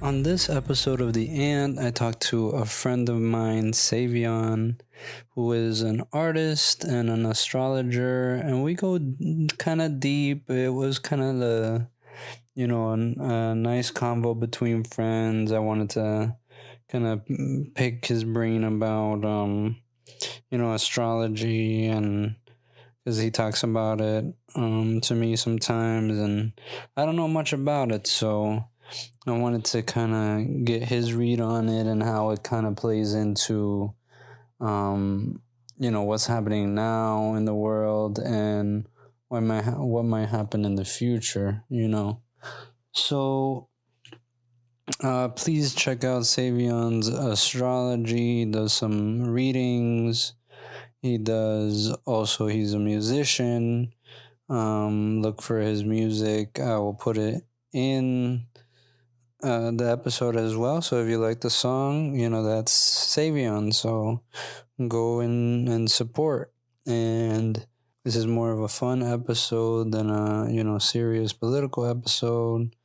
On this episode of The Ant, I talked to a friend of mine, Saviaun, who is an artist and an astrologer, and we go kind of deep. It was kind of a nice convo between friends. I wanted to kind of pick his brain about, astrology, and because he talks about it to me sometimes, and I don't know much about it, so I wanted to kind of get his read on it and how it kind of plays into, what's happening now in the world and what might happen in the future, So, please check out Saviaun's Astrology. He does some readings. He's a musician. Look for his music. I will put it in the episode as well. So if you like the song, that's Saviaun. So go in and support. And this is more of a fun episode than a serious political episode.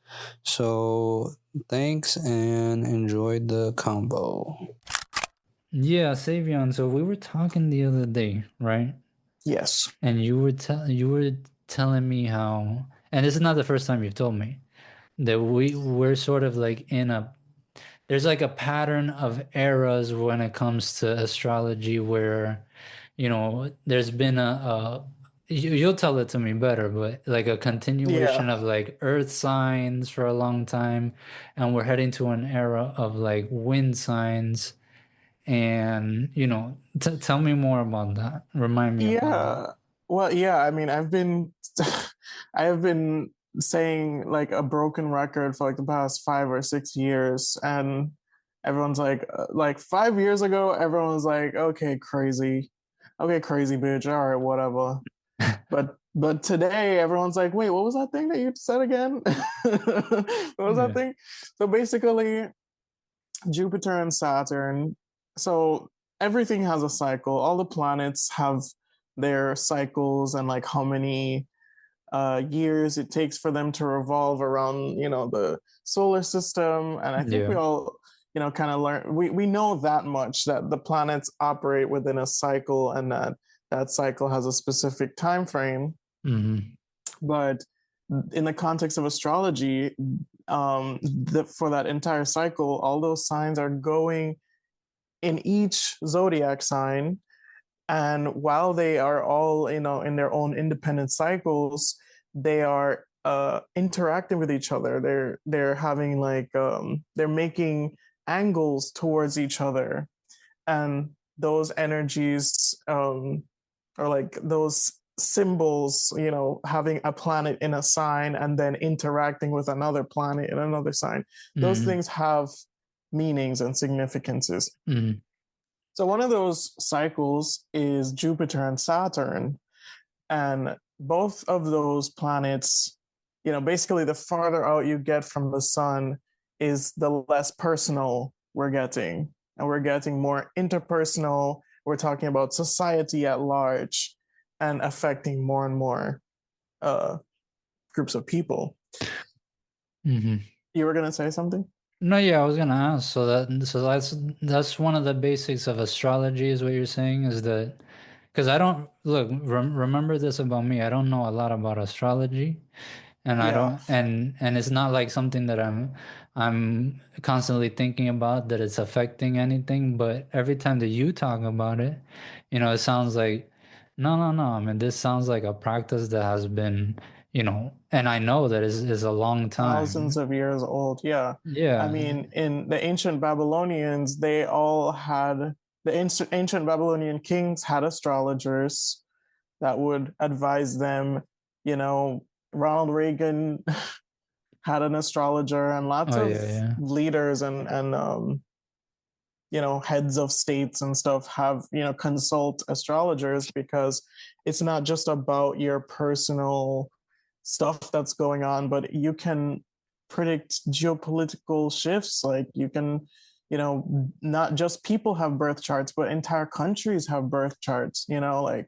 So thanks and enjoy the combo. Yeah, Saviaun. So we were talking the other day, right? Yes. And you were telling me how, and this is not the first time you've told me, that we're sort of like there's like a pattern of eras when it comes to astrology where, there's been you'll tell it to me better, but like a continuation of like earth signs for a long time, and we're heading to an era of like wind signs. And, tell me more about that. Remind me about that. Well, yeah, I mean, I have been saying like a broken record for like the past 5 or 6 years, and everyone's like 5 years ago, everyone was like, okay, crazy bitch, all right, whatever. But today, everyone's like, wait, what was that thing that you said again? What was that thing? So basically, Jupiter and Saturn. So everything has a cycle. All the planets have their cycles and like how many years it takes for them to revolve around, the solar system. And I think we all, kind of learn. We know that much, that the planets operate within a cycle, and that cycle has a specific time frame. Mm-hmm. But in the context of astrology, for that entire cycle, all those signs are going in each zodiac sign, and while they are all in their own independent cycles, they are interacting with each other. They're having like they're making angles towards each other, and those energies or like those symbols, having a planet in a sign and then interacting with another planet in another sign, those things have meanings and significances. So one of those cycles is Jupiter and Saturn, and both of those planets, basically the farther out you get from the sun is the less personal we're getting, and we're getting more interpersonal. We're talking about society at large and affecting more and more groups of people. You were going to say something? No, yeah, I was gonna ask. So that's one of the basics of astrology, is what you're saying, is that because I don't remember this about me. I don't know a lot about astrology, and I don't, and it's not like something that I'm constantly thinking about that it's affecting anything. But every time that you talk about it, it sounds like no. I mean, this sounds like a practice that has been, and I know that is a long time, thousands of years old. Yeah. I mean, in the ancient Babylonians, they all had the ancient Babylonian kings had astrologers that would advise them. Ronald Reagan had an astrologer, and lots of leaders and heads of states and stuff have consult astrologers, because it's not just about your personal stuff that's going on, but you can predict geopolitical shifts. Like you can, not just people have birth charts, but entire countries have birth charts, like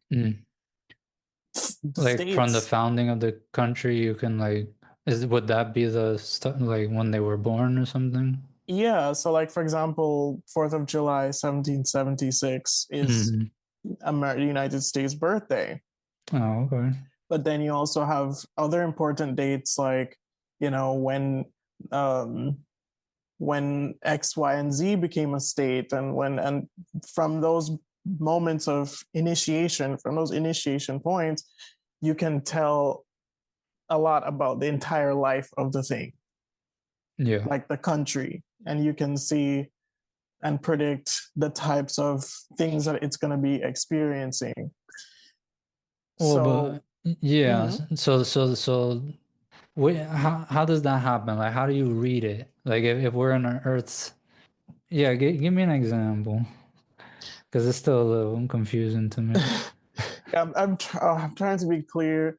like states. From the founding of the country, you can like Would that be the like when they were born or something? Yeah, so like for example, 4th of July, 1776 is Hmm. the United States birthday. Oh, okay. But then you also have other important dates like, you know, um, when X, Y, and Z became a state, and from those moments of initiation, from those initiation points, you can tell a lot about the entire life of the thing, Yeah. like the country, and you can see and predict the types of things that it's going to be experiencing. Well, So, but yeah. mhm. So, wait, how does that happen? Like, how do you read it? Like, if we're in our Earth's, yeah, give me an example, because it's still a little confusing to me. I'm trying to be clear.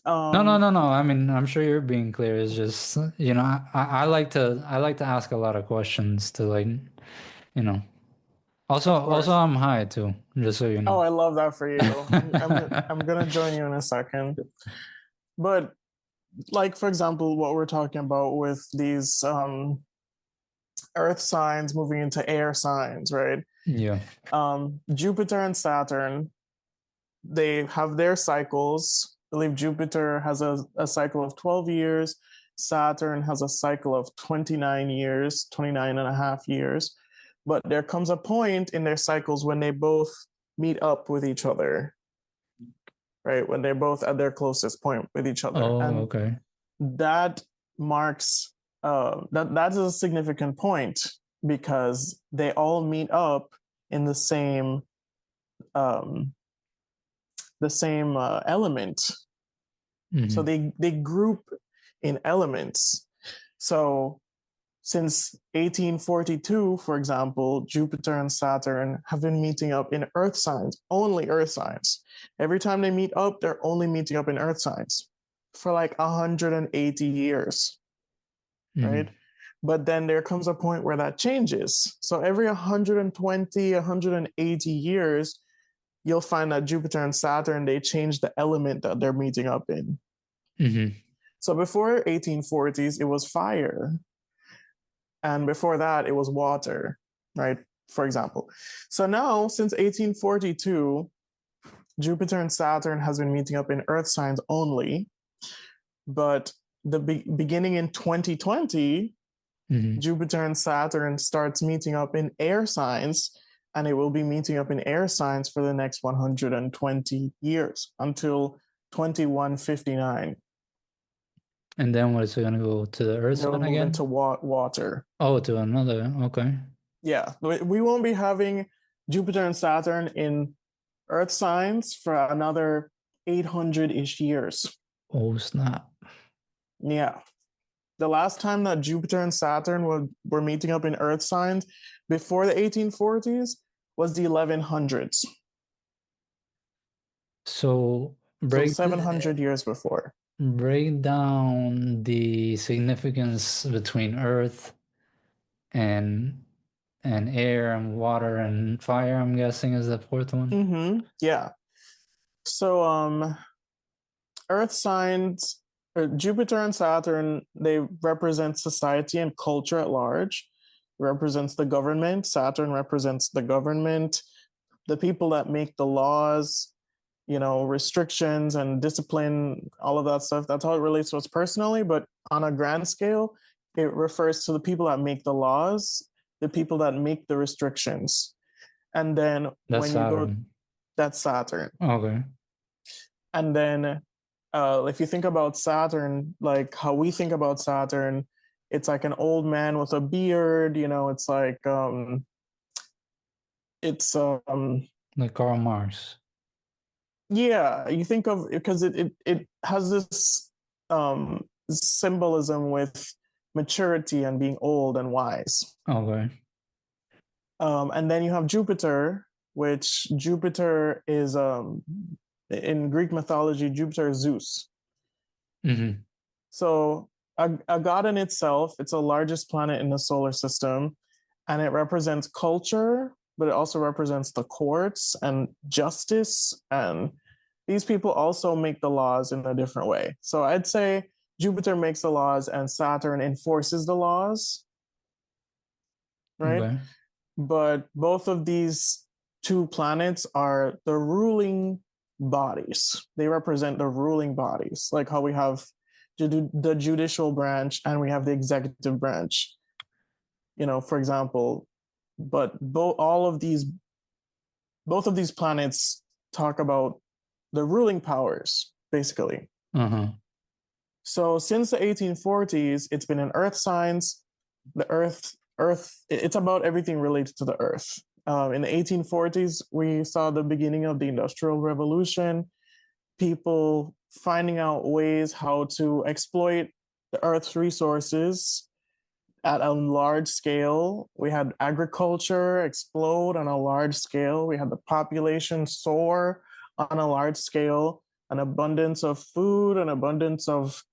No, no, Um, no, no. I mean, I'm sure you're being clear. It's just, I like to ask a lot of questions to like, you know. of Also, course. I'm high too, just so you Oh, know. I love that for you. I'm gonna join you in a second. But like for example, what we're talking about with these earth signs moving into air signs, right? Yeah. Jupiter and Saturn, they have their cycles. I believe Jupiter has a cycle of 12 years. Saturn has a cycle of 29 years, 29 and a half years. But there comes a point in their cycles when they both meet up with each other, right? When they're both at their closest point with each other. Oh, And okay. that marks that is a significant point because they all meet up in um, the same element. So Hmm. they group in elements. So since 1842, for example, Jupiter and Saturn have been meeting up in Earth signs, only Earth signs. Every time they meet up, they're only meeting up in Earth signs for like 180 years, right? Hmm. But then there comes a point where that changes. So every 120, 180 years, you'll find that Jupiter and Saturn, they change the element that they're meeting up in. Hmm. So before 1840s, it was fire. And before that, it was water, right? For example. So now, since 1842, Jupiter and Saturn has been meeting up in Earth signs only. But beginning in 2020, Hmm. Jupiter and Saturn starts meeting up in air signs, and it will be meeting up in air signs for the next 120 years until 2159. And then what is it gonna go to the Earth They'll sign move into again? water. Oh, to another. Okay. Yeah, we won't be having Jupiter and Saturn in Earth signs for another 800 ish years. Oh, snap. Yeah. The last time that Jupiter and Saturn were meeting up in Earth signs before the 1840s was the 1100s. So So 700 years before. break down the significance between Earth and air and water and fire, I'm guessing is the fourth one. Yeah. So Earth signs, Jupiter and Saturn, they represent society and culture at large. Represents the government. Saturn represents the government, the people that make the laws, you know, restrictions and discipline, all of that stuff. That's how it relates to us personally. But on a grand scale, it refers to the people that make the laws, the people that make the restrictions. And then That's when you go, Saturn. that's Saturn. Okay. And then if you think about Saturn, like how we think about Saturn, it's like an old man with a beard, you know, it's like it's Like Karl Marx. yeah, you think of because it has this symbolism with maturity and being old and wise. Okay. And then you have Jupiter, which Jupiter is in Greek mythology, Jupiter is Zeus. Hmm. So a god in itself, it's the largest planet in the solar system, and it represents culture, but it also represents the courts and justice. And these people also make the laws in a different way. So I'd say Jupiter makes the laws and Saturn enforces the laws, right? Okay. But both of these two planets are the ruling bodies. They represent the ruling bodies, like how we have the judicial branch and we have the executive branch, for example. But both of these planets talk about the ruling powers, basically. Uh-huh. So since the 1840s, it's been in earth signs. The earth, it's about everything related to the earth. In the 1840s, we saw the beginning of the Industrial Revolution, people finding out ways how to exploit the earth's resources at a large scale. We had agriculture explode on a large scale. We had the population soar on a large scale, an abundance of food, an abundance of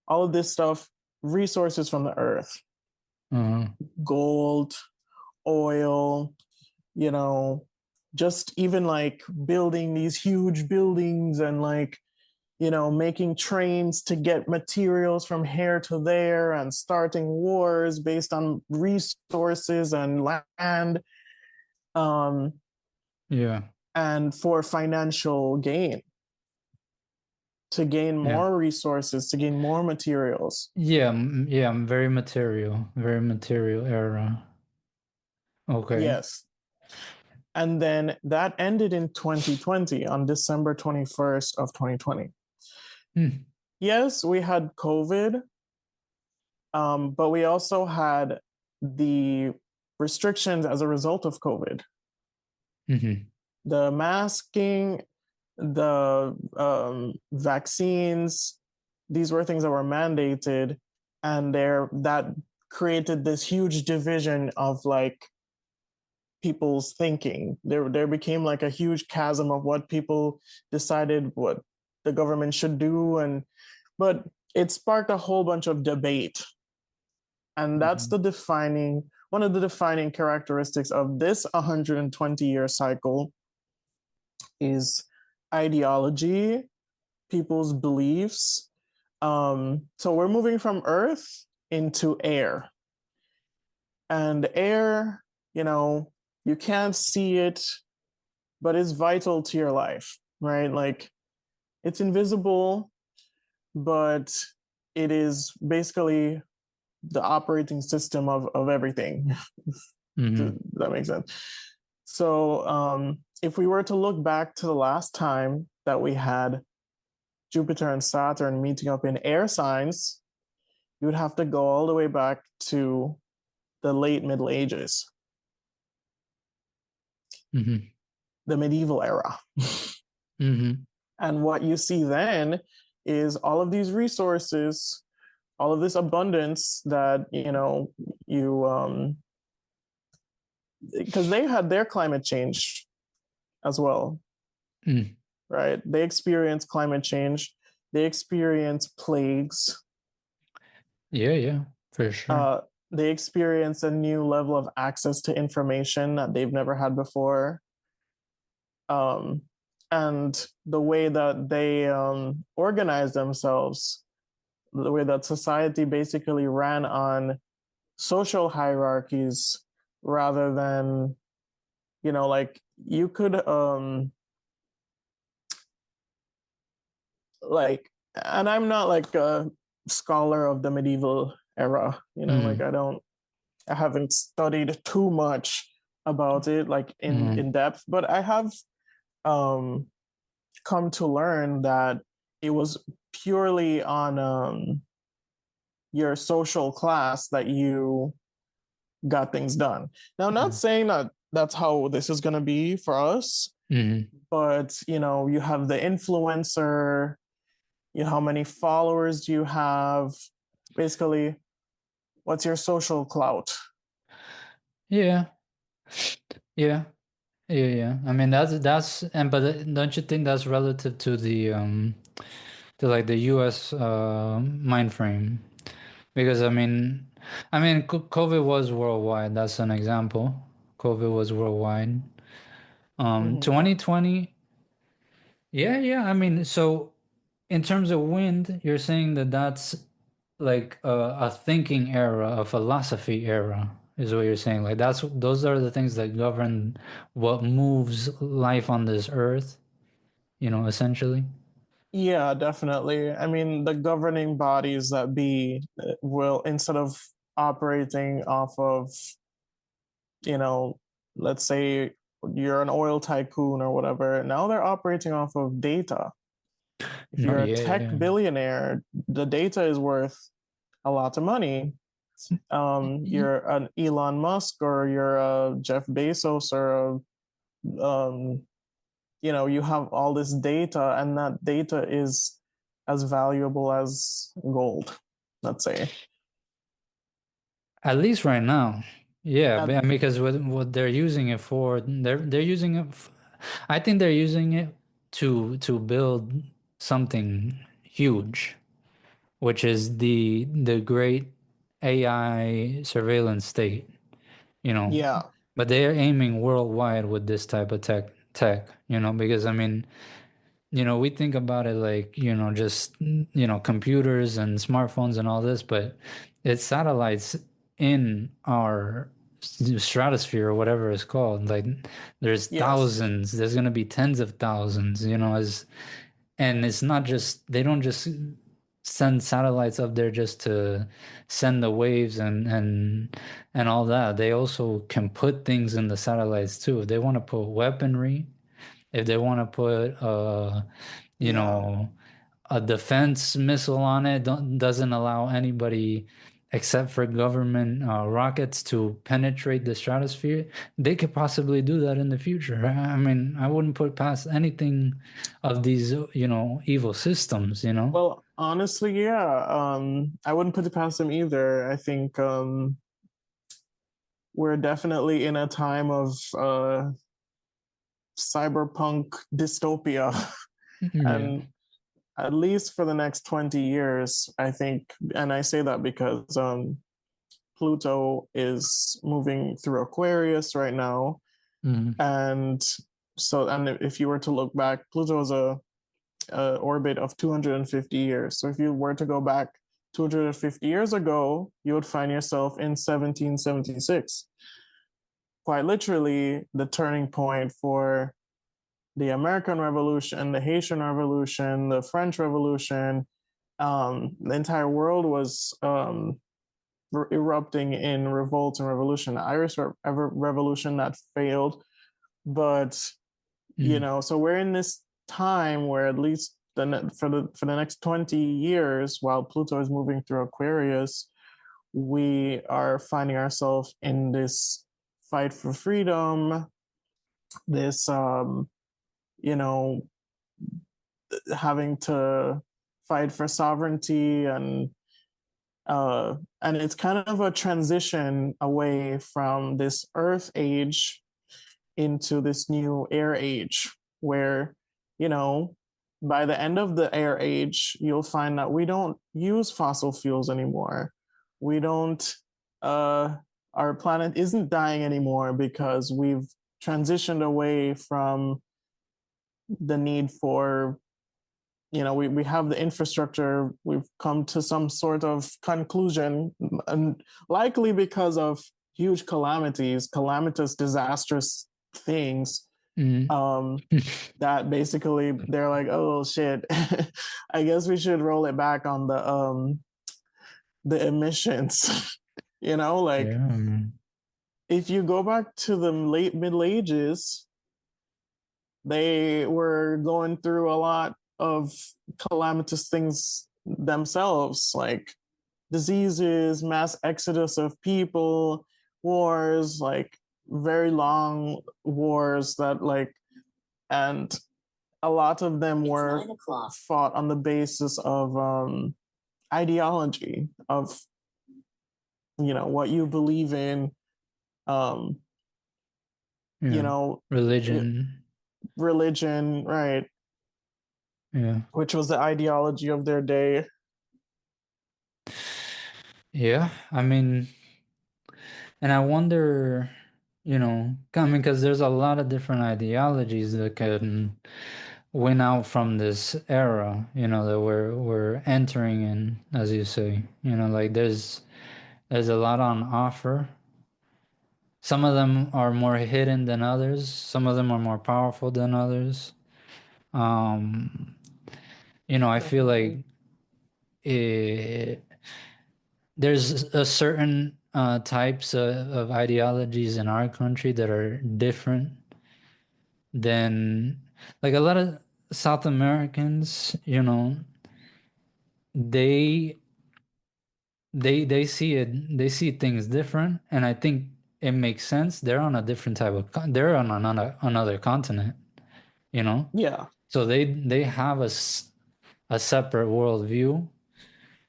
all of this stuff, resources from the earth, Uh-huh. gold, oil, you know, just even like building these huge buildings and like, making trains to get materials from here to there and starting wars based on resources and land, um, Yeah. and for financial gain, to gain Yeah. more resources, to gain more materials. Yeah, yeah, very material era. Okay. Yes. And then that ended in 2020 on December 21st of 2020. Hmm. Yes, we had COVID, but we also had the restrictions as a result of COVID. Mm-hmm. The masking, the vaccines, these were things that were mandated, and that created this huge division of like people's thinking. There became like a huge chasm of what people decided what the government should do, but it sparked a whole bunch of debate, and that's Mm-hmm. the defining one of the defining characteristics of this 120-year cycle is ideology, people's beliefs. So we're moving from Earth into air, and air, you can't see it, but it's vital to your life, right? Like it's invisible, but it is basically the operating system of everything. Does Mm-hmm. that make sense? So if we were to look back to the last time that we had Jupiter and Saturn meeting up in air signs, you would have to go all the way back to the late Middle Ages, Mm-hmm. the medieval era. Mm-hmm. And what you see then is all of these resources, all of this abundance that, you, because they had their climate change as well, Mm. right? They experience climate change, they experience plagues, Yeah, yeah, for sure. uh, they experience a new level of access to information that they've never had before. Um, and the way that they organize themselves, the way that society basically ran on social hierarchies rather than, like you could like, and I'm not like a scholar of the medieval era, like Mm-hmm. I haven't studied too much about it like Mm-hmm. in depth, but I have um come to learn that it was purely on your social class that you got things done. Now, not saying that that's how this is going to be for us, Mm-hmm. but you have the influencer, how many followers do you have? Basically, what's your social clout? Yeah, yeah, yeah, yeah. I mean that's and but don't you think that's relative to the to like the US mind frame? Because I mean COVID was worldwide. That's an example. COVID was worldwide. Mm-hmm. 2020. Yeah, yeah. I mean, so in terms of wind, you're saying that that's like a thinking era, a philosophy era, is what you're saying. Like those are the things that govern what moves life on this earth, essentially. Yeah, definitely. I mean, the governing bodies that be will, instead of operating off of, you know, let's say you're an oil tycoon or whatever, now they're operating off of data. If No, you're a yeah, tech yeah. billionaire, the data is worth a lot of money. You're an Elon Musk or you're a Jeff Bezos or you have all this data, and that data is as valuable as gold, let's say. At least right now. Yeah, At, because what they're using it for, they're using it. I think they're using it to build something huge, which is the great AI surveillance state, you know. yeah, But they are aiming worldwide with this type of tech, because I mean, we think about it like, just, computers and smartphones and all this, but it's satellites in our stratosphere or whatever it's called. Like there's yes, thousands, there's going to be tens of thousands, and it's not just, they don't just send satellites up there just to send the waves and all that. They also can put things in the satellites too. If they want to put weaponry, if they want to put you yeah. know, a defense missile on it, doesn't allow anybody except for government rockets to penetrate the stratosphere. They could possibly do that in the future. I mean, I wouldn't put past anything of these, evil systems. Well, honestly, yeah. I wouldn't put it past them either. I think we're definitely in a time of cyberpunk dystopia. Yeah. And at least for the next 20 years, I think, and I say that because Pluto is moving through Aquarius right now. Mm. And so, and if you were to look back, Pluto is a orbit of 250 years. So if you were to go back 250 years ago, you would find yourself in 1776. Quite literally, the turning point for the American Revolution, the Haitian Revolution, the French Revolution. The entire world was erupting in revolt and revolution. The Irish Revolution that failed, but Mm. so we're in this time where at least for the next 20 years, while Pluto is moving through Aquarius, we are finding ourselves in this fight for freedom, this you know having to fight for sovereignty, and it's kind of a transition away from this earth age into this new air age where, you know, by the end of the air age, you'll find that we don't use fossil fuels anymore. We don't, our planet isn't dying anymore because we've transitioned away from the need for, we have the infrastructure. We've come to some sort of conclusion, and likely because of huge calamities, calamitous, disastrous things, Mm. um, that basically they're like, oh shit, I guess we should roll it back on the emissions. Like Yeah, man. if you go back to the late Middle Ages, they were going through a lot of calamitous things themselves, like diseases, mass exodus of people, wars, like very long wars that like, and a lot of them were fought on the basis of ideology of what you believe in, um, you Yeah. know, Religion. religion, right? Yeah. Which was the ideology of their day. Yeah. I mean, and I wonder, I mean, because there's a lot of different ideologies that can win out from this era, that we're entering in, as you say. Like there's a lot on offer. Some of them are more hidden than others. Some of them are more powerful than others. Um, I feel Definitely. like it, there's a certain types of ideologies in our country that are different than like a lot of South Americans, they they see things different, and I think it makes sense. They're on a different type of they're on another continent, you know. Yeah. So they have a separate worldview.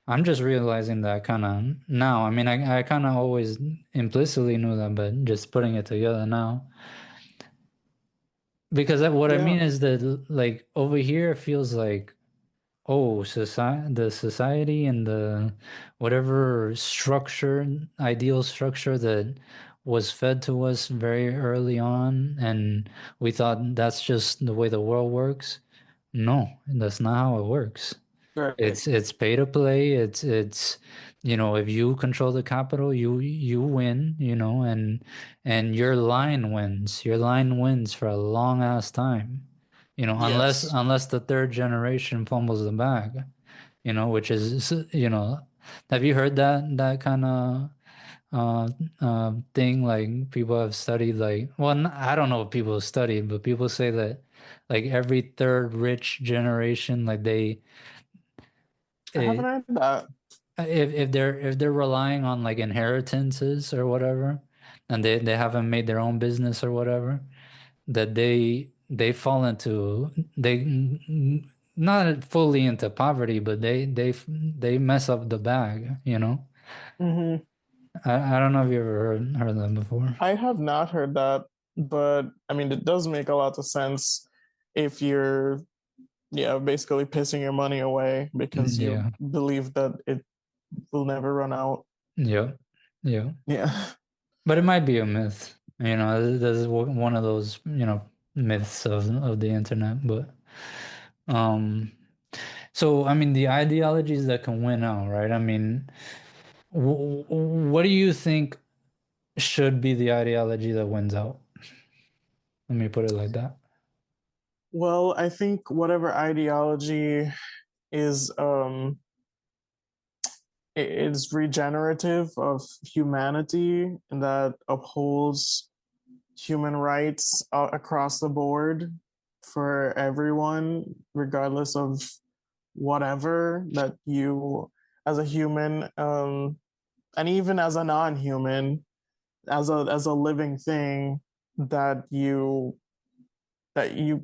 I'm just realizing that kind of now. I mean, I kind of always implicitly knew that, but just putting it together now. Because what I Yeah. mean is that like over here it feels like, oh, the society and the whatever structure, ideal structure that was fed to us very early on, and we thought that's just the way the world works. No, that's not how it works. Right. It's pay to play. It's if you control the capital, you win, and your line wins. Your line wins for a long ass time. Unless Yes. unless the third generation fumbles the bag, which is, have you heard that kind of thing? Like people have studied, like, well, I don't know if people have studied, but people say that like every third rich generation, like I haven't it, heard that. if they're relying on like inheritances or whatever, and they haven't made their own business or whatever, that they fall into they not fully into poverty, but they mess up the bag. Hmm. I don't know if you ever heard that before. I have not heard that, but I mean, it does make a lot of sense if you're, yeah, basically pissing your money away because you Yeah, believe that it will never run out. yeah, yeah. Yeah. But it might be a myth. This is one of those myths of the internet. But um, so I mean, the ideologies that can win out, right? I mean, what do you think should be the ideology that wins out? Let me put it like that. Well, I think whatever ideology is is regenerative of humanity and that upholds human rights across the board for everyone, regardless of whatever that you, as a human, and even as a non-human, as a living thing, that you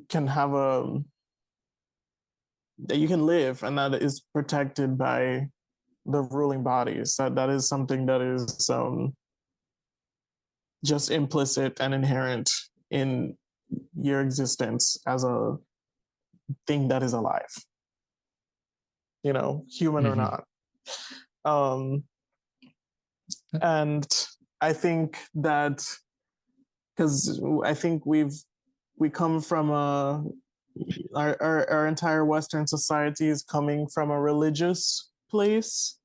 can have a that you can live and that is protected by the ruling bodies. That is something that is just implicit and inherent in your existence as a thing that is alive, human or Hmm. not. Um, and I think that because I think we come from our entire Western society is coming from a religious place,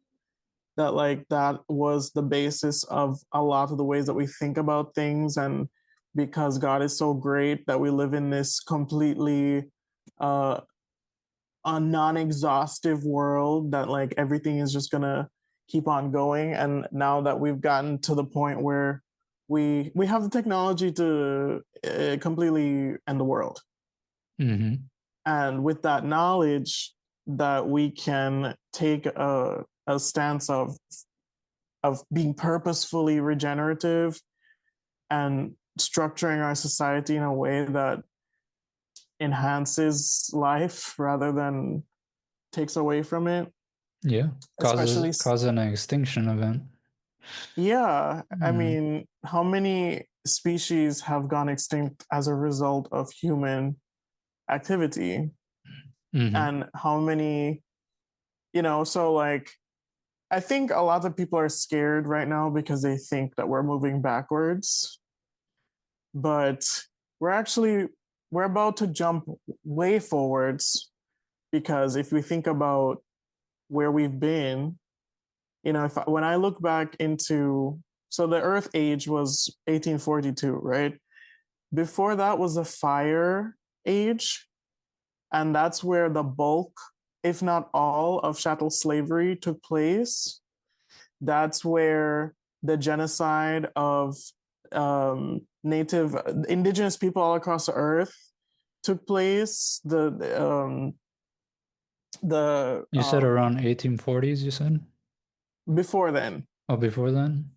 that like that was the basis of a lot of the ways that we think about things, and because God is so great that we live in this completely uh a non-exhaustive world, that like everything is just gonna keep on going. And now that we've gotten to the point where we have the technology to completely end the world, Hmm. and with that knowledge, that we can take a stance of being purposefully regenerative and structuring our society in a way that enhances life rather than takes away from it. Yeah, causes Especially, cause an extinction event. yeah, I Mm-hmm. mean, how many species have gone extinct as a result of human activity? Mm-hmm. And how many, so like, I think a lot of people are scared right now because they think that we're moving backwards, but we're actually we're about to jump way forwards, because if we think about where we've been, when I look back into, so the Earth age was 1842, right? Before that was the Fire Age, and that's where the bulk, if not all, of chattel slavery took place. That's where the genocide of native indigenous people all across the earth took place. The You said around 1840s, you said? Before then. Oh, before then?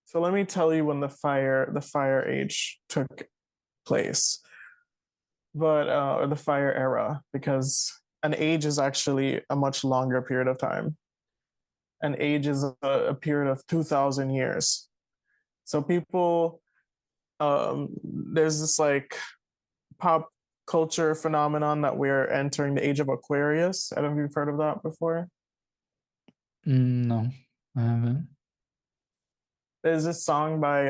So let me tell you when the fire age took place, but or the fire era, because an age is actually a much longer period of time. An age is a period of 2,000 years. So people, there's this like pop culture phenomenon that we're entering the age of Aquarius. I don't know if you've heard of that before. No, I haven't. There's this song by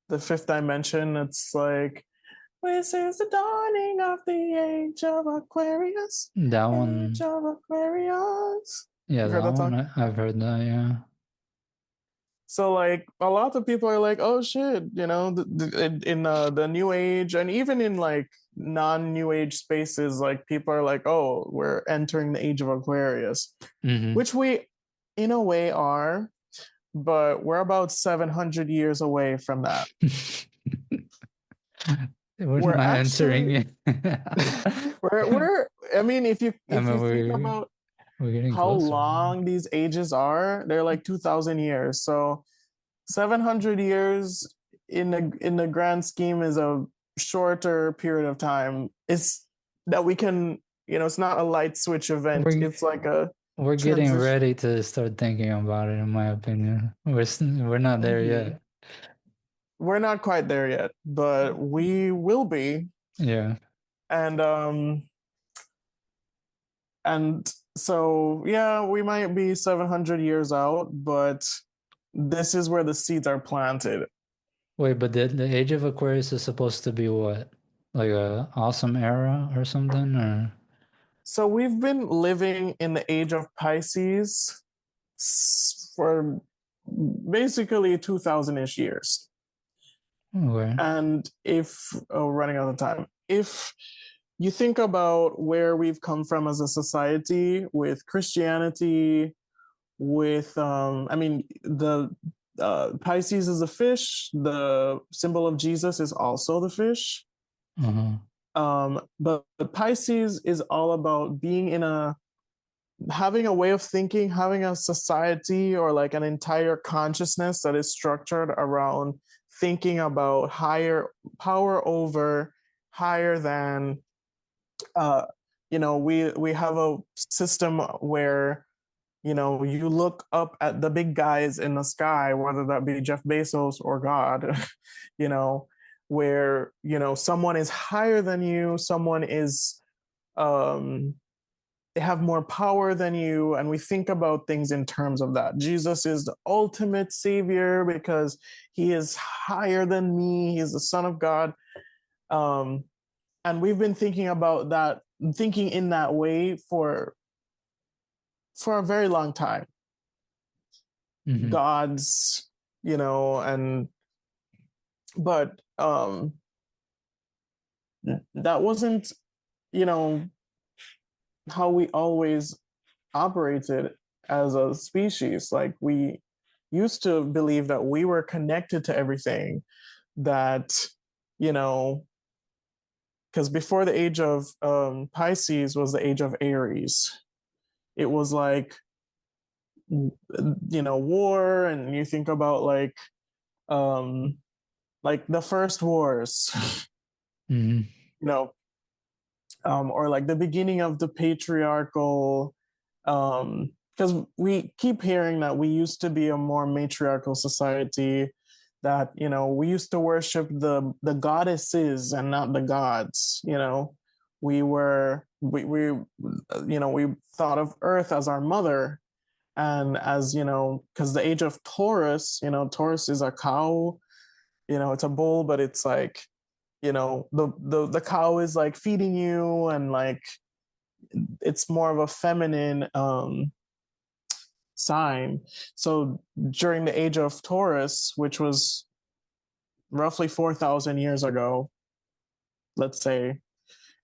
the Fifth Dimension. It's like, this is the dawning of the age of Aquarius. That Age one, of Aquarius. yeah, You've heard that that one, song? I've heard that, yeah. So like a lot of people are like, oh shit, in the new age, and even in like non-new age spaces, like people are like, oh, we're entering the age of Aquarius, Mm-hmm. which we in a way are, but we're about 700 years away from that. We're We're not entering actually it. we're I mean, if you I if mean, you think about we're getting how closer. long these ages are, they're like 2,000 years. So 700 years in the grand scheme is a shorter period of time. It's that we can, it's not a light switch event. We're It's like a we're getting transition. ready to start thinking about it, in my opinion. We're not there Mhm. yet. We're not quite there yet, but we will be. Yeah. And so yeah, we might be 700 years out, but this is where the seeds are planted. Wait, but the age of Aquarius is supposed to be what? Like a awesome era or something, or So we've been living in the age of Pisces for basically 2,000-ish years. where? And running out of time, if you think about where we've come from as a society with Christianity, with, I mean, the Pisces is a fish, the symbol of Jesus is also the fish. Uh-huh. But Pisces is all about being having a way of thinking, having a society or like an entire consciousness that is structured around thinking about higher power over, higher than. We have a system where you look up at the big guys in the sky, whether that be Jeff Bezos or God, you know, where someone is higher than you, someone is um they have more power than you, and we think about things in terms of that. Jesus is the ultimate savior because he is higher than me, he's the son of God. um and we've been thinking about that, thinking in that way for a very long time. Mm-hmm. Gods, and but that wasn't, you know how we always operated as a species. Like, we used to believe that we were connected to everything, that, you know, because before the age of Pisces was the age of Aries. It was war, and you think about like the first wars, Mm-hmm. you know, or like the beginning of the patriarchal, because we keep hearing that we used to be a more matriarchal society, that we used to worship the goddesses and not the gods. We thought of Earth as our mother, and as because the age of Taurus, Taurus is a cow, it's a bull, but it's like the cow is like feeding you, and like it's more of a feminine sign. So during the age of Taurus, which was roughly 4,000 years ago, let's say,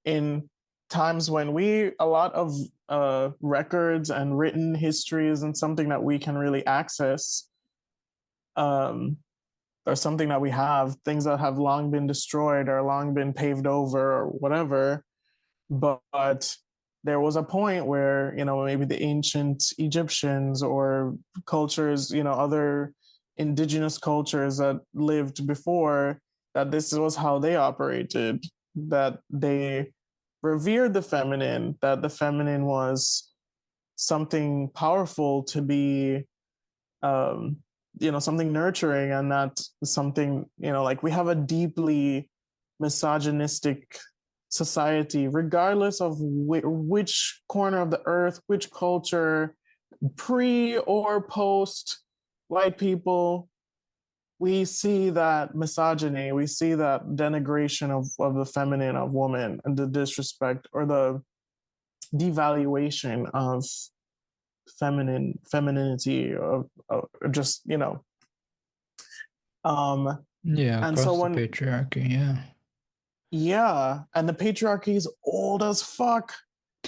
in times when a lot of records and written history isn't something that we can really access, um, or something that we have, things that have long been destroyed or long been paved over or whatever. But there was a point where, maybe the ancient Egyptians or cultures, other indigenous cultures that lived before, that this was how they operated, that they revered the feminine, that the feminine was something powerful to be, um, something nurturing, and not something, like we have a deeply misogynistic society, regardless of which corner of the earth, which culture, pre or post white people, we see that misogyny, we see that denigration of the feminine, of woman, and the disrespect or the devaluation of femininity, of just, um Yeah, and so across the when patriarchy. Yeah. yeah, and the patriarchy is old as fuck.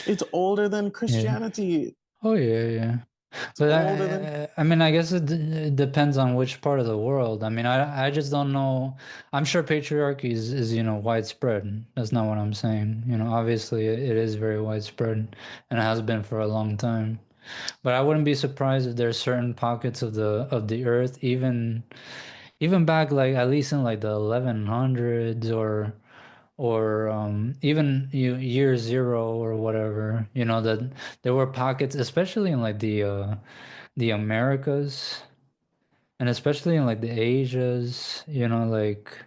It's older than Yeah. Christianity. Oh yeah, yeah. It's But older than I mean, I guess it depends on which part of the world. I mean, I just don't know. I'm sure patriarchy is, widespread. That's not what I'm saying. Obviously it is very widespread and it has been for a long time. But I wouldn't be surprised if there's certain pockets of the earth, even back like at least in like the 1100s or even year zero or whatever, that there were pockets, especially in like the Americas and especially in like the Asias, like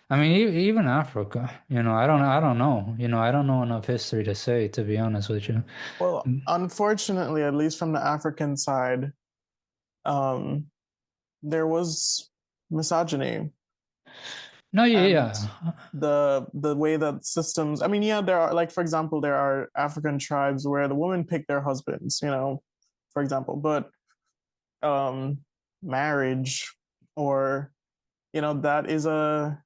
I mean even Africa, I don't know, I don't know enough history to say, to be honest with you. well, Mm. unfortunately, at least from the African side, um, there was misogyny, No, yeah, and yeah. the way that systems. I mean, yeah, there are, like, for example, there are African tribes where the women pick their husbands, for example, but um, marriage, or that is a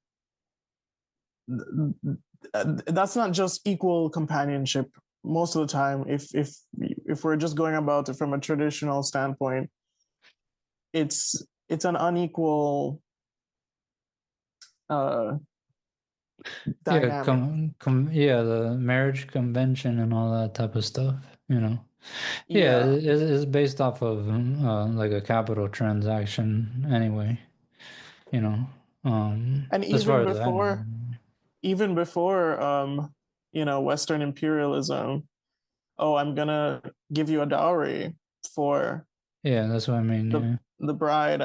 that's not just equal companionship most of the time. If we're just going about it from a traditional standpoint, it's an unequal uh Yeah, dynamic. yeah, the marriage convention and all that type of stuff. Yeah, Yeah, it's based off of like a capital transaction anyway, you know. and As far as I know. even before Western imperialism, oh, I'm gonna give you a dowry for Yeah, that's what I mean. the Yeah. the bride,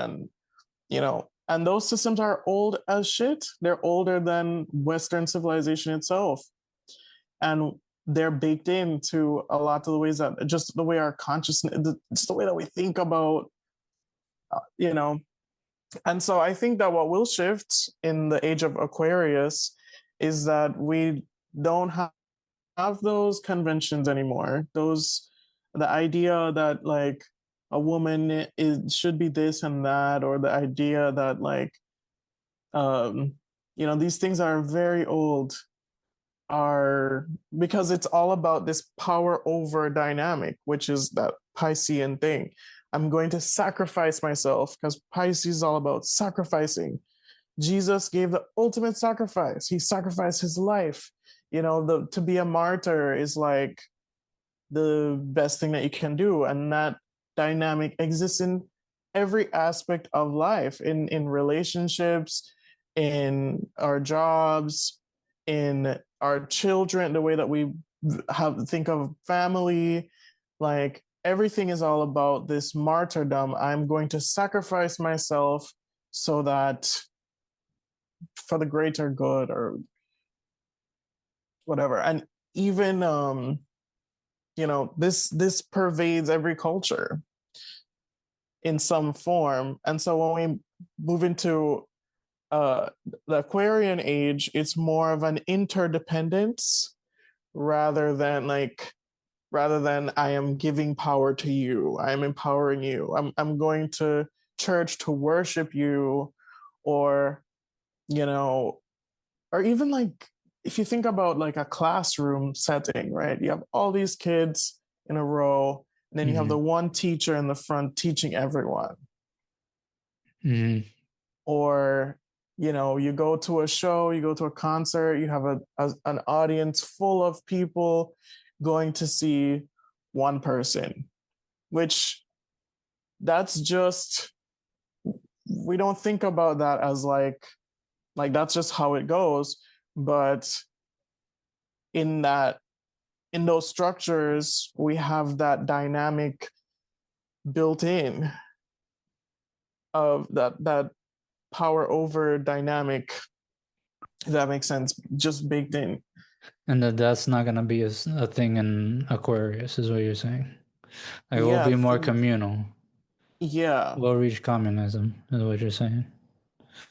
and those systems are old as shit. They're older than Western civilization itself, and they're baked into a lot of the ways that, just the way our consciousness, just the way that we think about, uh, you know and so I think that what will shift in the age of Aquarius is that we don't have those conventions anymore. The idea that, like, a woman should be this and that, or the idea that, like, um, these things are very old, are because it's all about this power over dynamic, which is that Piscean thing. I'm going to sacrifice myself, because Pisces is all about sacrificing. Jesus gave the ultimate sacrifice. He sacrificed his life. To be a martyr is like the best thing that you can do, and that dynamic exists in every aspect of life, in relationships, in our jobs, in our children, the way that we think of family. Like, everything is all about this martyrdom. I'm going to sacrifice myself so that, for the greater good, or whatever. And even this pervades every culture in some form. And so when we move into uh the Aquarian age, it's more of an interdependence rather than I am giving power to you, I am empowering you, I'm going to church to worship you, or you know, or even like if you think about like a classroom setting, right? You have all these kids in a row, and then you have the Mm-hmm. one teacher in the front teaching everyone. Mm-hmm. Or you go to a show, you go to a concert, you have an audience full of people going to see one person, which that's just, we don't think about that as like that's just how it goes. But in that, in those structures, we have that dynamic built in, of that power over dynamic, if that makes sense, just baked in. And that's not gonna be a thing in Aquarius, is what you're saying. Like, it will Yeah, be more communal. yeah, We'll reach communism, is what you're saying.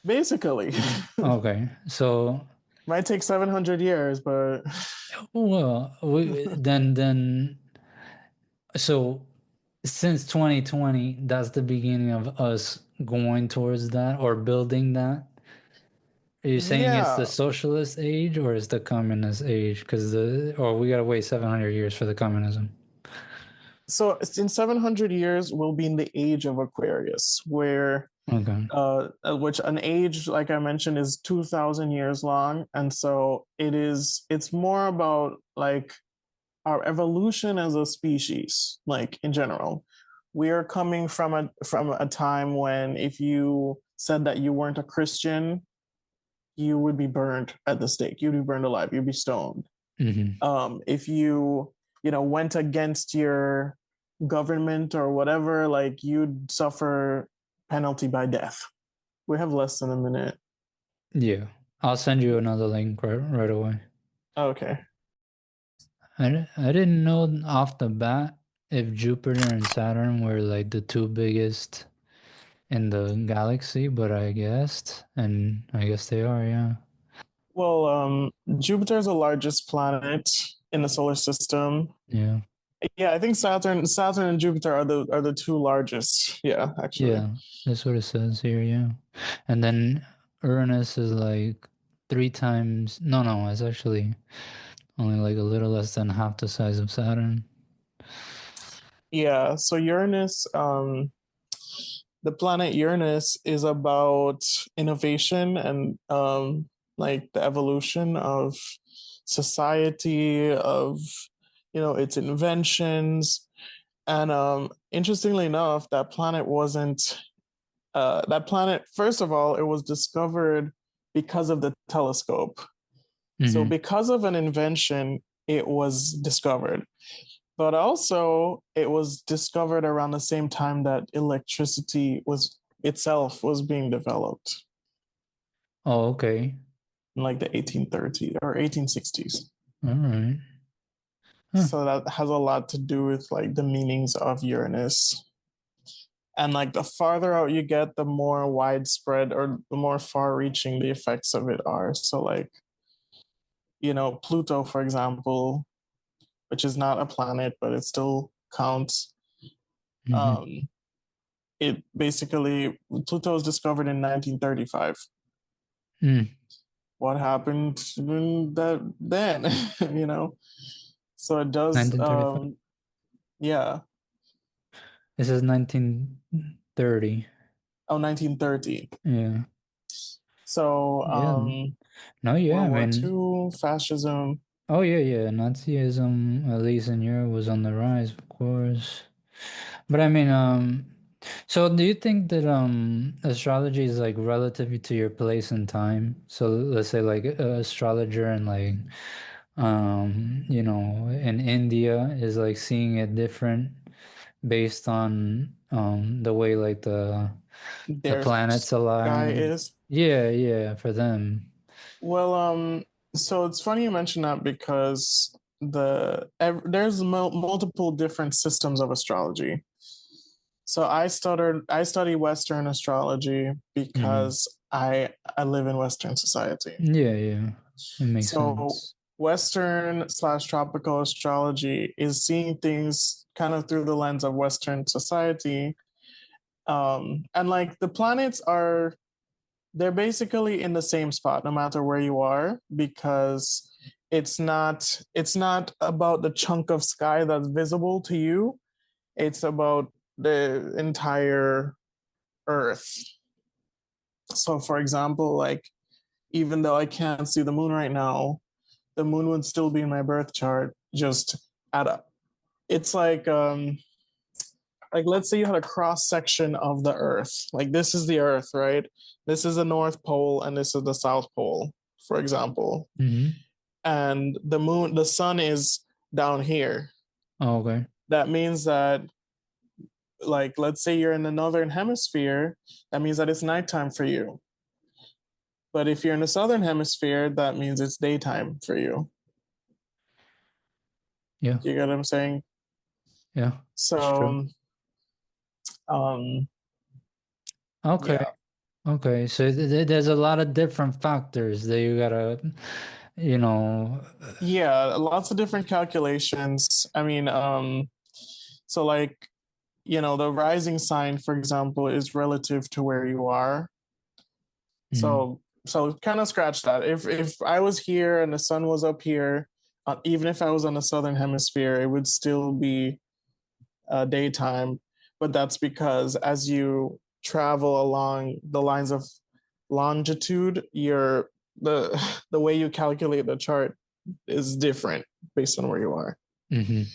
basically. Okay, so Might take 700 years, but well, then so since 2020, that's the beginning of us going towards that or building that. Are you saying it's the yeah. socialist age or is the communist age? Because or we gotta wait 700 years for the communism. So in 700 years, we'll be in the age of Aquarius, where Okay. which an age, like I mentioned, is 2,000 years long. And so it's more about like our evolution as a species, like in general. We are coming from a time when if you said that you weren't a Christian, you would be burned at the stake. You'd be burned alive. You'd be stoned. Mm-hmm. If you went against your government or whatever, like you'd suffer penalty by death. We have less than a minute. Yeah. I'll send you another link right away. Okay. I didn't know off the bat if Jupiter and Saturn were like the two biggest in the galaxy, but I guess they are, yeah. Well, Jupiter is the largest planet in the solar system. Yeah. Yeah, I think Saturn and Jupiter are the two largest. Yeah, actually. Yeah. That's what it says here, yeah. And then Uranus is like three times, no, it's actually only like a little less than half the size of Saturn. Yeah, so Uranus, the planet Uranus is about innovation and like the evolution of society, of its inventions. And interestingly enough, that planet, first of all, it was discovered because of the telescope. So Mm-hmm. because of an invention, it was discovered. But also it was discovered around the same time that electricity was itself was being developed, Oh, okay. in like the 1830s or 1860s. All right. Huh. So that has a lot to do with like the meanings of Uranus. And like the farther out you get, the more widespread or the more far reaching the effects of it are. So like, Pluto, for example, which is not a planet, but it still counts. Mm-hmm. Um, it basically, Pluto was discovered in 1935. Mm. What happened in that then? you know? So it does, 1935. yeah. This is 1930. Oh, 1930. Yeah. So Yeah. No, yeah, I World War mean, II, fascism. oh yeah. Nazism, at least in Europe, was on the rise, of course. But I mean, so do you think that astrology is like relative to your place and time? So let's say like a astrologer and like in India is like seeing it different based on the way like the Their planets sky align. is. Yeah, for them. Well, so it's funny you mention that because there's multiple different systems of astrology. So I study Western astrology Hmm. because I live in Western society. Yeah, yeah, it makes So sense. Western slash tropical astrology is seeing things kind of through the lens of Western society. And like the planets are, they're basically in the same spot no matter where you are, because it's not about the chunk of sky that's visible to you. It's about the entire Earth. So for example, like even though I can't see the moon right now, the moon would still be in my birth chart, just at a, it's like let's say you had a cross section of the Earth. Like this is the Earth, right? This is the North Pole and this is the South Pole, for example. Hmm. And the sun is down here. Oh, okay. That means that, like, let's say you're in the northern hemisphere, that means that it's nighttime for you. But if you're in the southern hemisphere, that means it's daytime for you. Yeah, You get what I'm saying? yeah, it's true. So, um, Okay, yeah, okay. So there's a lot of different factors that you gotta, you know. yeah, lots of different calculations. I mean, so like, the rising sign, for example, is relative to where you are. Mhm. So kind of scratch that. If I was here and the sun was up here, even if I was on the southern hemisphere, it would still be daytime. But that's because as you travel along the lines of longitude, the the way you calculate the chart is different based on where you are. Mhm.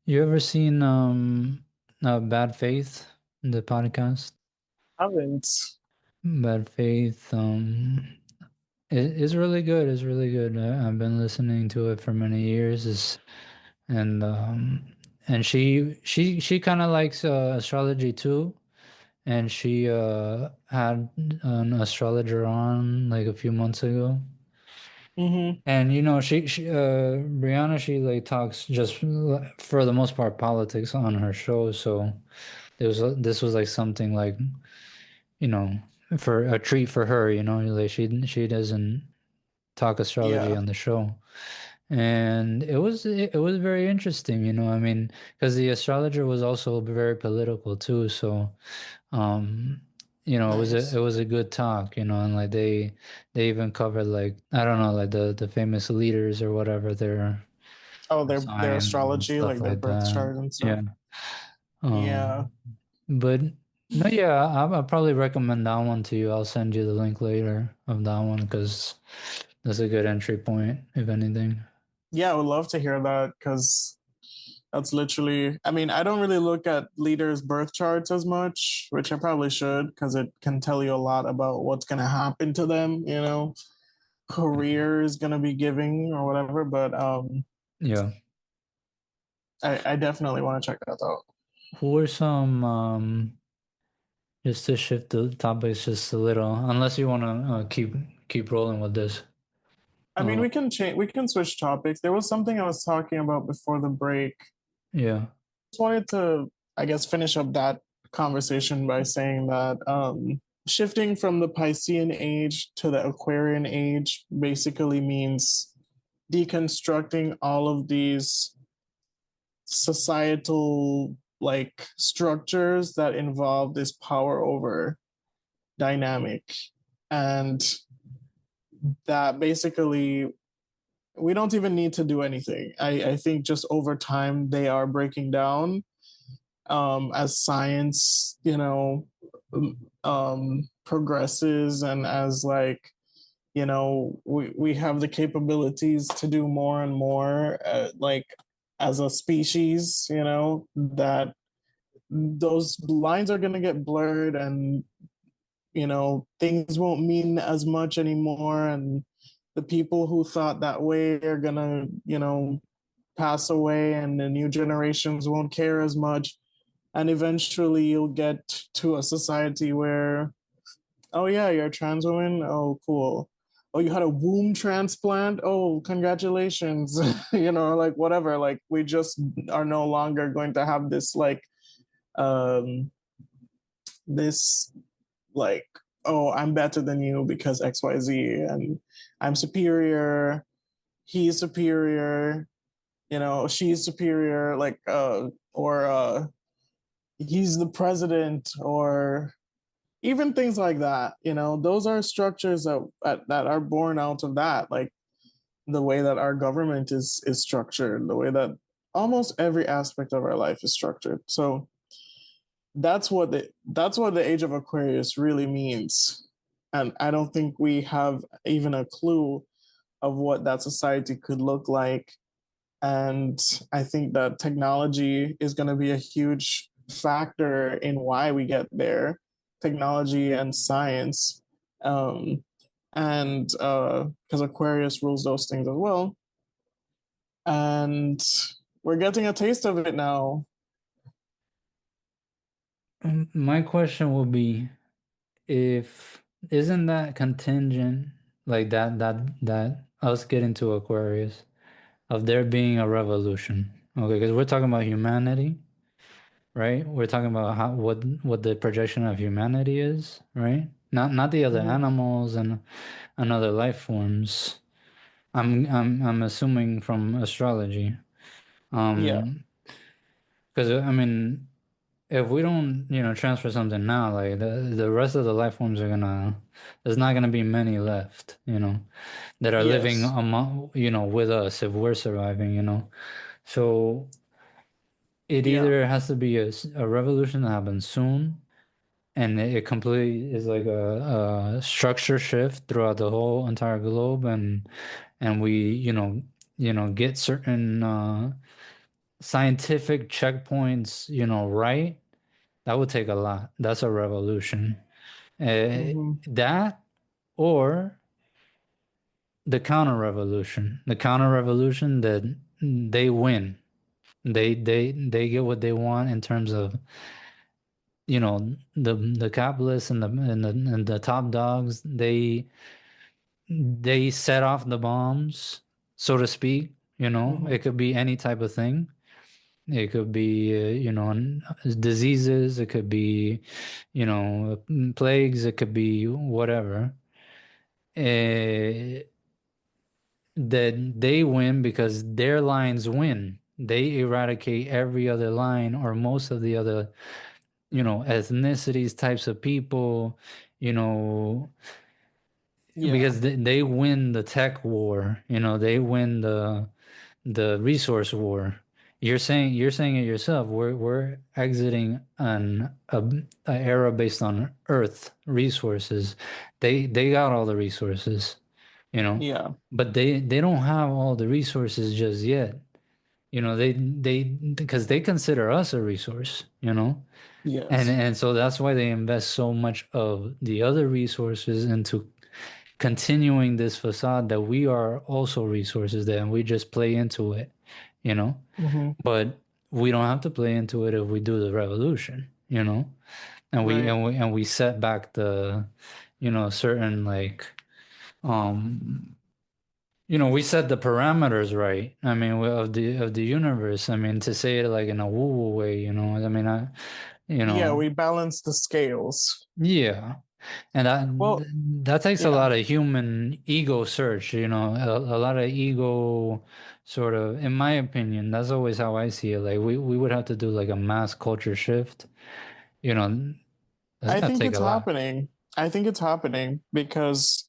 You ever seen Bad Faith, the podcast? Haven't. Bad Faith, is really good. It's really good. I've been listening to it for many years. And she kind of likes astrology too. And she had an astrologer on like a few months ago. Mm-hmm. And she Brianna, she like talks just for the most part politics on her show. So this was like something like, you know, for a treat for her, like she doesn't talk astrology Yeah. on the show. And it was very interesting, I mean, because the astrologer was also very political too. So um, it Nice. was a good talk, and like they even covered, like, I don't know, like the famous leaders or whatever, their Oh, their signs and astrology, stuff like their like birth that. chart and stuff. Yeah. Yeah. But no, yeah, I'll probably recommend that one to you. I'll send you the link later of that one because that's a good entry point, if anything. Yeah, I would love to hear that because that's literally, I mean, I don't really look at leaders' birth charts as much, which I probably should because it can tell you a lot about what's going to happen to them, career is going to be giving or whatever. But Yeah. I definitely want to check that out. Who are some just to shift the topics just a little, unless you want to keep rolling with this. I mean, Uh, we can switch topics. There was something I was talking about before the break. yeah. Just wanted to, I guess, finish up that conversation by saying that shifting from the Piscean age to the Aquarian age basically means deconstructing all of these societal like structures that involve this power over dynamic, and that basically we don't even need to do anything. I think just over time they are breaking down, as science, progresses, and as like, we have the capabilities to do more and more, like as a species, that those lines are going to get blurred, and things won't mean as much anymore, and the people who thought that way are going to pass away, and the new generations won't care as much, and eventually you'll get to a society where, oh yeah, you're a trans woman, oh cool, oh you had a womb transplant, oh congratulations, like whatever, like we just are no longer going to have this like um this, like, oh, I'm better than you because XYZ, and I'm superior, he's superior, she's superior, like, or he's the president, or even things like that. Those are structures that are born out of that, like the way that our government is structured, the way that almost every aspect of our life is structured. So that's what the age of Aquarius really means. And I don't think we have even a clue of what that society could look like. And I think that technology is going to be a huge factor in why we get there. Technology and science. And because Aquarius rules those things as well. And we're getting a taste of it now. My question will be, if isn't that contingent, like that us getting to Aquarius, of there being a revolution? Okay, because we're talking about humanity, right? We're talking about what the projection of humanity is, right? Not the other Mm-hmm. animals and other life forms. I'm assuming from astrology. Yeah. Because I mean, if we don't, transfer something now, like the rest of the life forms are gonna, there's not gonna be many left, that are living Yes. among, with us if we're surviving, So it Yeah. either has to be a revolution that happens soon, and it completely is like a structure shift throughout the whole entire globe, and we, get certain scientific checkpoints, right. That would take a lot. That's a revolution. Mm-hmm. That or the counter revolution. The counter revolution that they win. They get what they want in terms of, the capitalists and the top dogs. They set off the bombs, so to speak. Mm-hmm. It could be any type of thing. It could be, diseases. It could be, plagues. It could be whatever. Uh, that they win because their lines win. They eradicate every other line or most of the other, ethnicities, types of people, you know, Yeah. because they win the tech war. They win the resource war. You're saying it yourself. We're exiting a era based on Earth resources. They got all the resources, you know, Yeah. but they don't have all the resources just yet. They because they consider us a resource, and Yes. and so that's why they invest so much of the other resources into continuing this facade that we are also resources there, and we just play into it, you know. Mm-hmm. But we don't have to play into it if we do the revolution, and we Right. and we and we set back the, certain like we set the parameters right. I mean, of the universe. I mean, to say it like in a woo-woo way, I mean, you Yeah, know, we balance the scales. yeah. And Well, that takes a yeah. lot of human ego search, a lot of ego sort of, in my opinion, that's always how I see it. Like we would have to do like a mass culture shift, you know, that's I gonna think take a it's lot. happening. I think it's happening because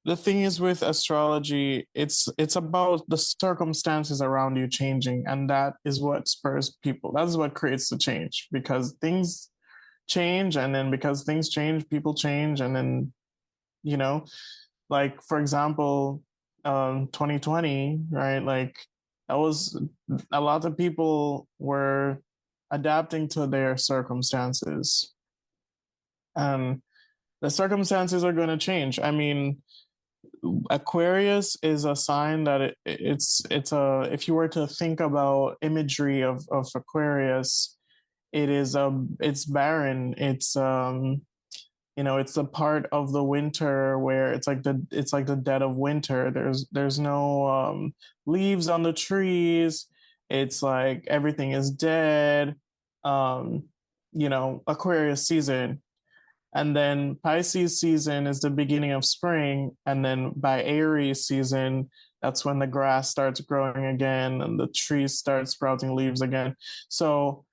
the thing is with astrology, it's about the circumstances around you changing, and that is what spurs people. That is what creates the change, because things change, and then because things change, people change, and then, you know, like, for example, 2020, right? Like, that was, a lot of people were adapting to their circumstances, and the circumstances are going to change. I mean, Aquarius is a sign that it's a, if you were to think about imagery of Aquarius, it's barren. It's a part of the winter where it's like the dead of winter. There's no leaves on the trees. It's like everything is dead. um, Aquarius season. And then Pisces season is the beginning of spring. And then by Aries season, that's when the grass starts growing again and the trees start sprouting leaves again. So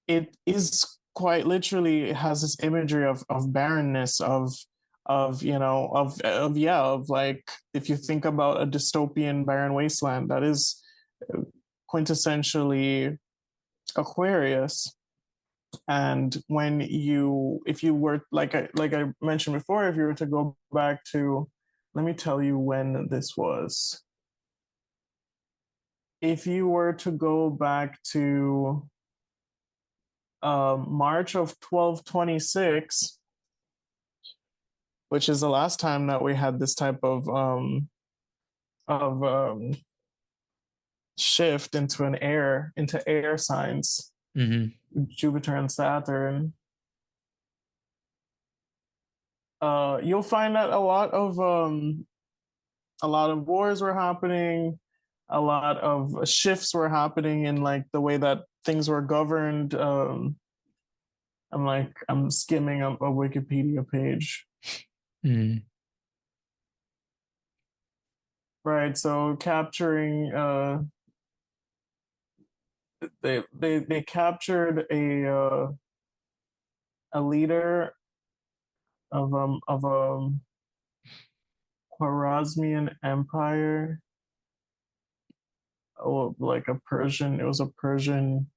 it is quite literally, it has this imagery of barrenness, of like, if you think about a dystopian barren wasteland, that is quintessentially Aquarius. And if you were, like I mentioned before, if you were to go back to, let me tell you when this was. If you were to go back to March of 1226, which is the last time that we had this type of shift into air signs, Jupiter and Saturn, you'll find that a lot of wars were happening, a lot of shifts were happening in like the way that things were governed. I'm skimming a Wikipedia page. Right, so capturing they captured a leader of Khwarezmian Empire. Oh, like a Persian. It was a Persian.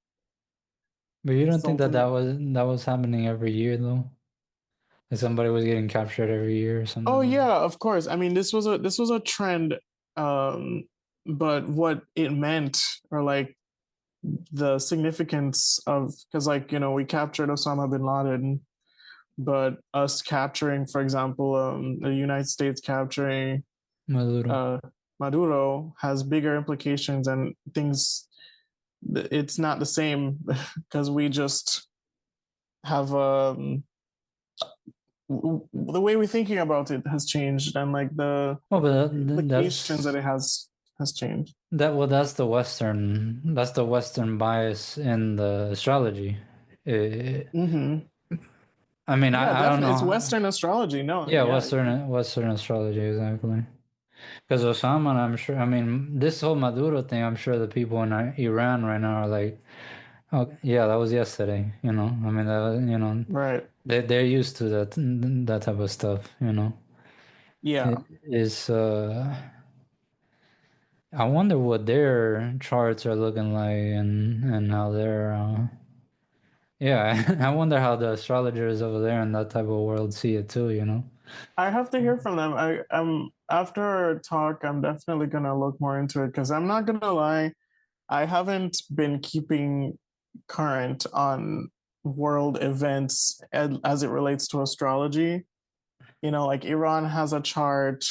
But you don't think that Sultan. that was happening every year though? That somebody was getting captured every year or Oh something? yeah, of course. I mean, this was a trend, but what it meant, or like the significance of, because like we captured Osama bin Laden, but us capturing, for example, the United States capturing Maduro. uh, Maduro has bigger implications and things. It's not the same because we just have the way we're thinking about it has changed, and like the Well, but implications that it has changed. that's the Western bias in the astrology. Eh, Mm-hmm. I mean, Yeah, I don't definitely. It's know. Western astrology. No, Yeah, yeah, Western astrology, exactly. Because Osama, I'm sure, I mean, this whole Maduro thing, I'm sure the people in Iran right now are like, oh, yeah, that was yesterday, you know? I mean, right. they're used to that type of stuff, you know? Yeah, It is, I wonder what their charts are looking like and how they're, yeah, I wonder how the astrologers over there in that type of world see it too, you know? I have to hear from them. I'm after our talk. I'm definitely gonna look more into it because I'm not gonna lie. I haven't been keeping current on world events as it relates to astrology. Like Iran has a chart,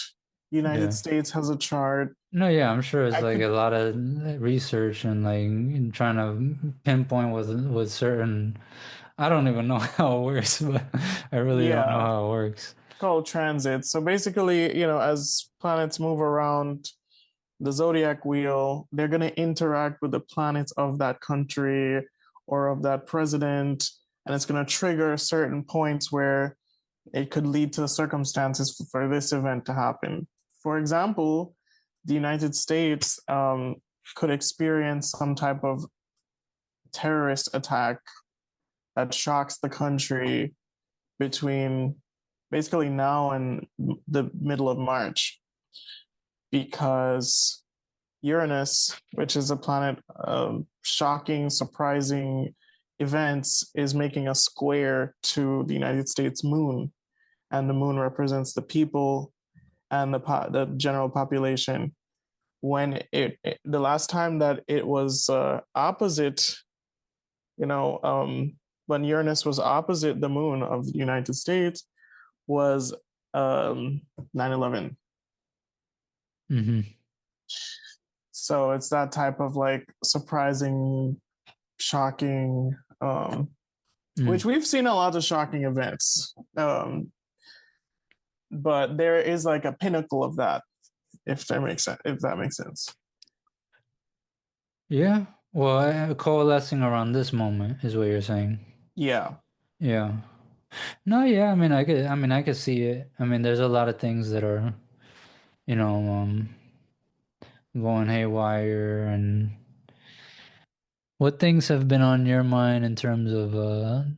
United Yeah. States has a chart. No, yeah, I'm sure it's I like could, a lot of research and like trying to pinpoint with certain. I don't even know how it works, but I really don't know yeah, how it works. called transit. So basically, as planets move around the zodiac wheel, they're going to interact with the planets of that country or of that president, and it's going to trigger certain points where it could lead to circumstances for this event to happen. For example, the United States could experience some type of terrorist attack that shocks the country between basically now and the middle of March, because Uranus, which is a planet of shocking, surprising events, is making a square to the United States moon. And the moon represents the people and the general population. When the last time that it was opposite, you know, when Uranus was opposite the moon of the United States was 9/11. Hmm. So it's that type of like surprising, shocking, which Mm. we've seen a lot of shocking events. But there is like a pinnacle of that, if that makes sense. Yeah. Well, coalescing around this moment is what you're saying. Yeah. Yeah. No, yeah, I mean, I could see it. I mean, there's a lot of things that are, you know, going haywire. And what things have been on your mind in terms of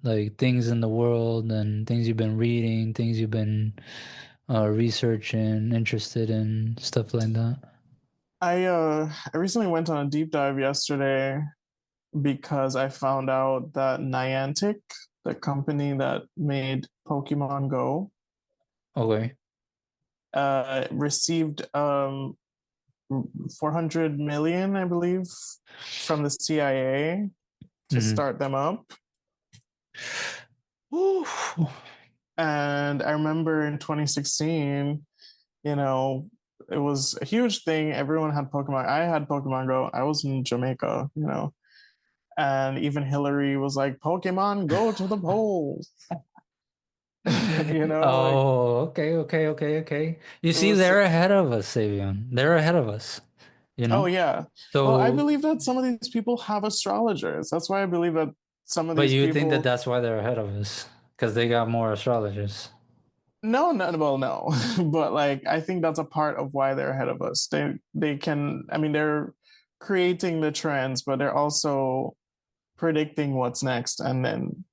like things in the world and things you've been reading, things you've been researching, interested in, stuff like that? I recently went on a deep dive yesterday because I found out that Niantic, the company that made Pokemon Go, Okay. received 400 million, I believe, from the CIA to Mm-hmm. start them up. Ooh. And I remember in 2016, you know, it was a huge thing. Everyone had Pokemon. I had Pokemon Go. I was in Jamaica, and even Hillary was like, Pokemon, go to the polls. Like Oh, okay, okay, okay, okay. You it see, was, they're ahead of us, Savion. They're ahead of us, you oh, know? yeah. Well, I So, believe that some of these people have astrologers. That's why I believe that some of but these you think that people, that's why they're ahead of us? Because they got more astrologers. no, no, well, no, but like, I think that's a part of why they're ahead of us. They can, I mean, they're creating the trends, but they're also predicting what's next and then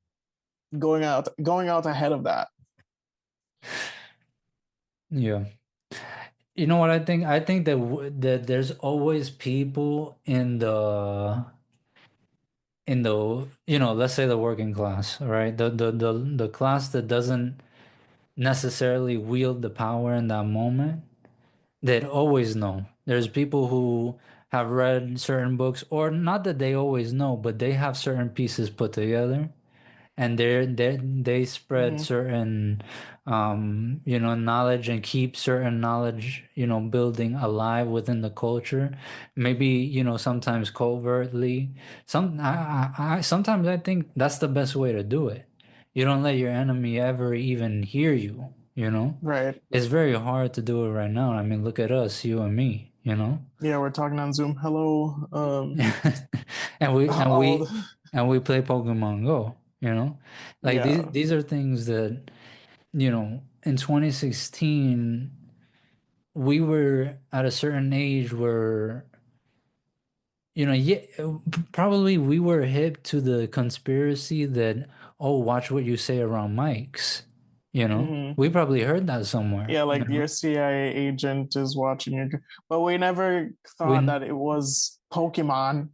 going out ahead of that. Yeah. You know what I think? I think that there's always people in the let's say the working class, all right? The class that doesn't necessarily wield the power in that moment. They'd always know. There's people who have read certain books, or not that they always know, but they have certain pieces put together, and they spread Hmm. certain knowledge, and keep certain knowledge, building alive within the culture. Maybe, sometimes covertly. Sometimes I think that's the best way to do it. You don't let your enemy ever even hear you, you know? Right. It's very hard to do it right now. I mean, look at us, you and me, you know? Yeah, we're talking on Zoom. Hello. And we and All we the, and we play Pokemon Go, you know? Like these yeah. these are things that, in 2016 we were at a certain age where, yeah, probably we were hip to the conspiracy that, oh, watch what you say around mics, you know? Hmm. We probably heard that somewhere, Yeah, you like know? your CIA agent is watching you, but we never thought We that it was Pokemon.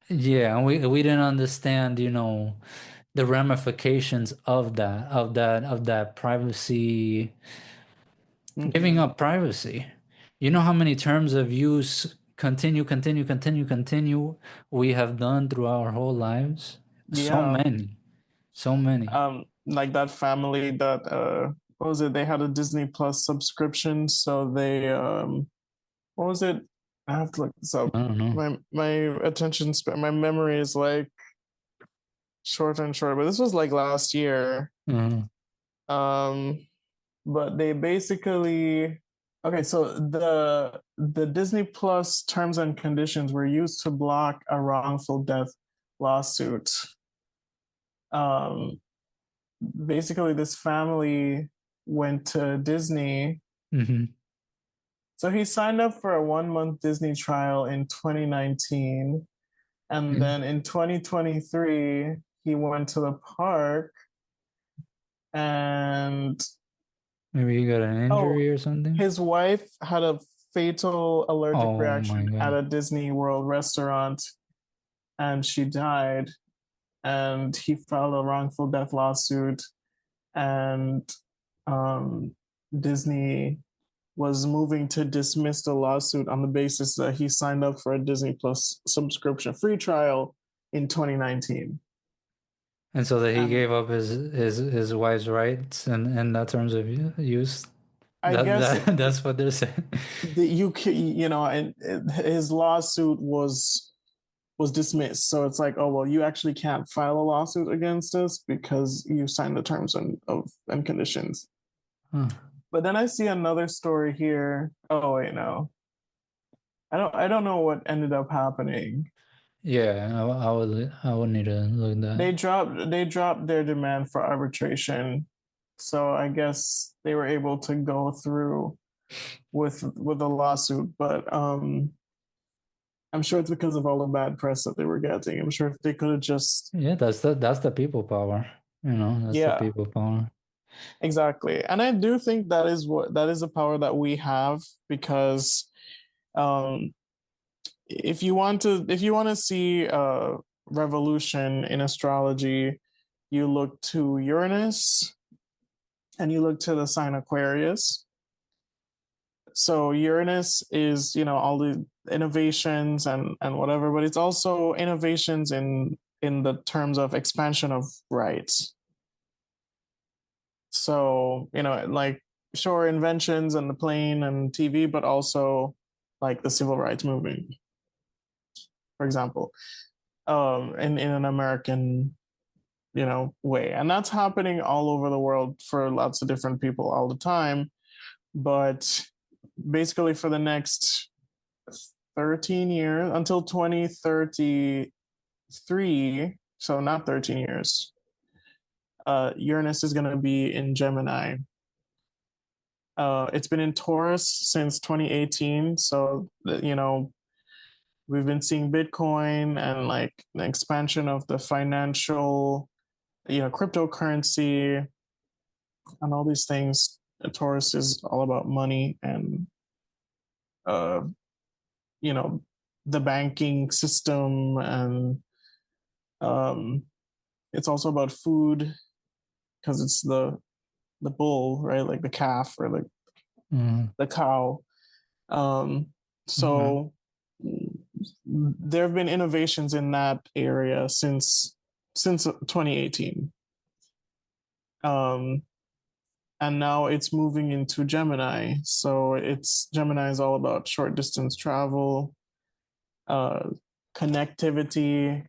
Yeah, and we didn't understand, the ramifications of that privacy, giving Hmm. up privacy. You know how many terms of use, continue, continue, continue, continue, we have done through our whole lives? So Yeah. many, so many. Like that family that what was it? They had a Disney Plus subscription, so they what was it? I have to look this up. I don't know. My attention span, my memory is like shorter and shorter, but this was like last year. Uh, Um, but they basically, okay, so the Disney Plus terms and conditions were used to block a wrongful death lawsuit. Um, Basically, this family went to Disney. mhm, So he signed up for a 1 month Disney trial in 2019. And mhm. then in 2023, he went to the park and, Maybe you got an oh, injury or something? his wife had a fatal allergic Oh my reaction at God. a Disney World restaurant and she died. And he filed a wrongful death lawsuit. And um, Disney was moving to dismiss the lawsuit on the basis that he signed up for a Disney Plus subscription free trial in 2019. And so that he And gave up his wife's rights and that terms of use. I That guess that that's what they're saying. the UK, and his lawsuit was dismissed. So it's like, oh well, you actually can't file a lawsuit against us because you signed the terms and conditions. Huh. But then I see another story here. Oh wait, no. I don't know what ended up happening. Yeah, I would need to look that. They dropped their demand for arbitration, so I guess they were able to go through with the lawsuit. But I'm sure it's because of all the bad press that they were getting. I'm sure if they could have just, Yeah, that's the people power. That's the yeah, people power. exactly. And I do think that is a power that we have because um, if you want to see a revolution in astrology, you look to Uranus and you look to the sign Aquarius. So Uranus is, all the innovations and whatever, but it's also innovations in the terms of expansion of rights. So, like, sure, inventions and the plane and TV, but also like the civil rights movement, for example, in an American, way. And that's happening all over the world for lots of different people all the time. But basically, for the next 13 years until 2033, so not 13 years, Uranus is going to be in Gemini. It's been in Taurus since 2018. So, we've been seeing Bitcoin and like the expansion of the financial, cryptocurrency and all these things. Taurus is all about money and, uh, you know, the banking system. And um, it's also about food because it's the bull, right? Like the calf or like Mm, the cow. Um, okay. so there have been innovations in that area since 2018. Um, and now it's moving into Gemini. So it's Gemini is all about short distance travel, uh, connectivity,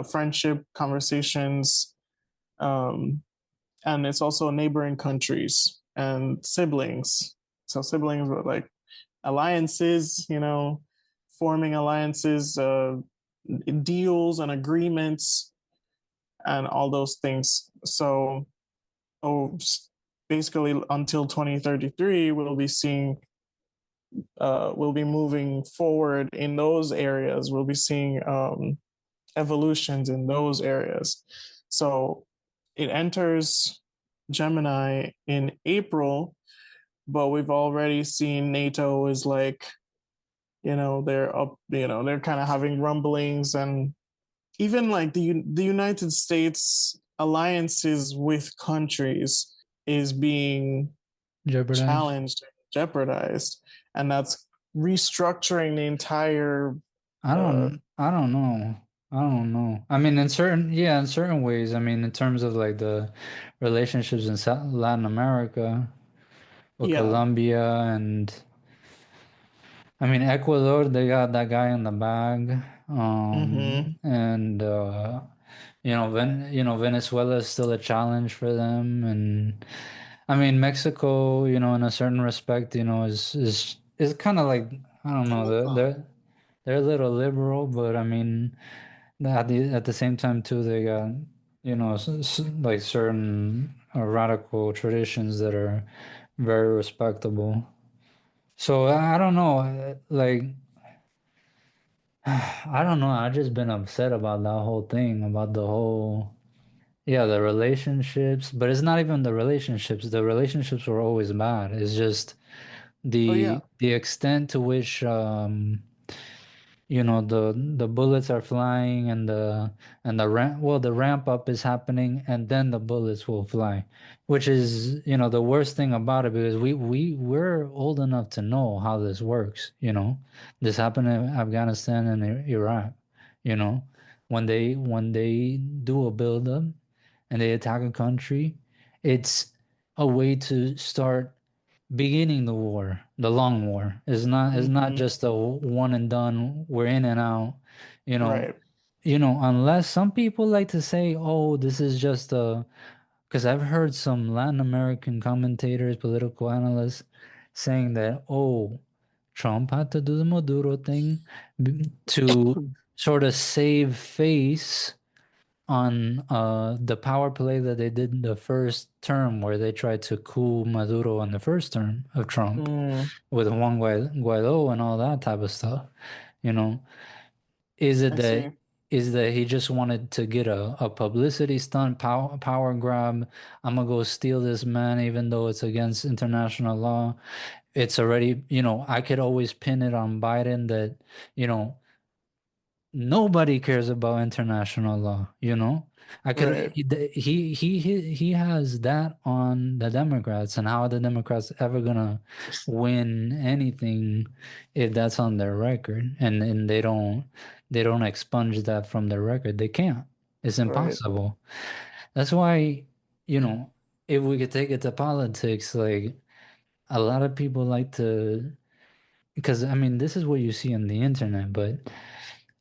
friendship, conversations, um, and it's also neighboring countries and siblings. So siblings were like alliances, forming alliances, deals and agreements, and all those things. So, oh, basically, until 2033, we'll be moving forward in those areas. We'll be seeing evolutions in those areas. So, it enters Gemini in April, but we've already seen NATO is like, they're up, they're kind of having rumblings, and even like the United States alliances with countries is being Jeopardize. challenged, jeopardized, and that's restructuring the entire. Uh, I don't know. I don't know. I mean, in certain ways. I mean, in terms of like the relationships in South Latin America with yeah. Colombia and I mean Ecuador, they got that guy in the bag. Mm-hmm. And Venezuela is still a challenge for them, and I mean Mexico, in a certain respect, is kind of like I don't know, they're a little liberal, but I mean at the same time too, they got like certain radical traditions that are very respectable. So I don't know, like I don't know. I've just been upset about that whole thing, about the whole, yeah, the relationships. But it's not even the relationships. The relationships were always bad. It's just Oh the yeah. the extent to which the bullets are flying and the ramp up is happening and then the bullets will fly, which is the worst thing about it because we're old enough to know how this works. This happened in Afghanistan and Iraq. you know when they do a build up and they attack a country, it's a way to start beginning the war, the long war. It's not Mm-hmm. just a one and done, we're in and out, you know. Right. Unless some people like to say, "Oh, this is just a," because I've heard some Latin American commentators, political analysts saying that, "Oh, Trump had to do the Maduro thing to sort of save face on the power play that they did in the first term, where they tried to cool Maduro on the first term of Trump Mm, with Juan Guaido and all that type of stuff. You know, is it I that see. he just wanted to get a publicity stunt, power grab? I'm gonna go steal this man, even though it's against international law. It's already, I could always pin it on Biden that, you know, nobody cares about international law, you know? I could Right. he has that on the Democrats, and how are the Democrats ever gonna win anything if that's on their record, and they don't expunge that from their record. They can't. It's Right. impossible. That's why, you know, if we could take it to politics, like a lot of people like to, because I mean, this is what you see on the internet, but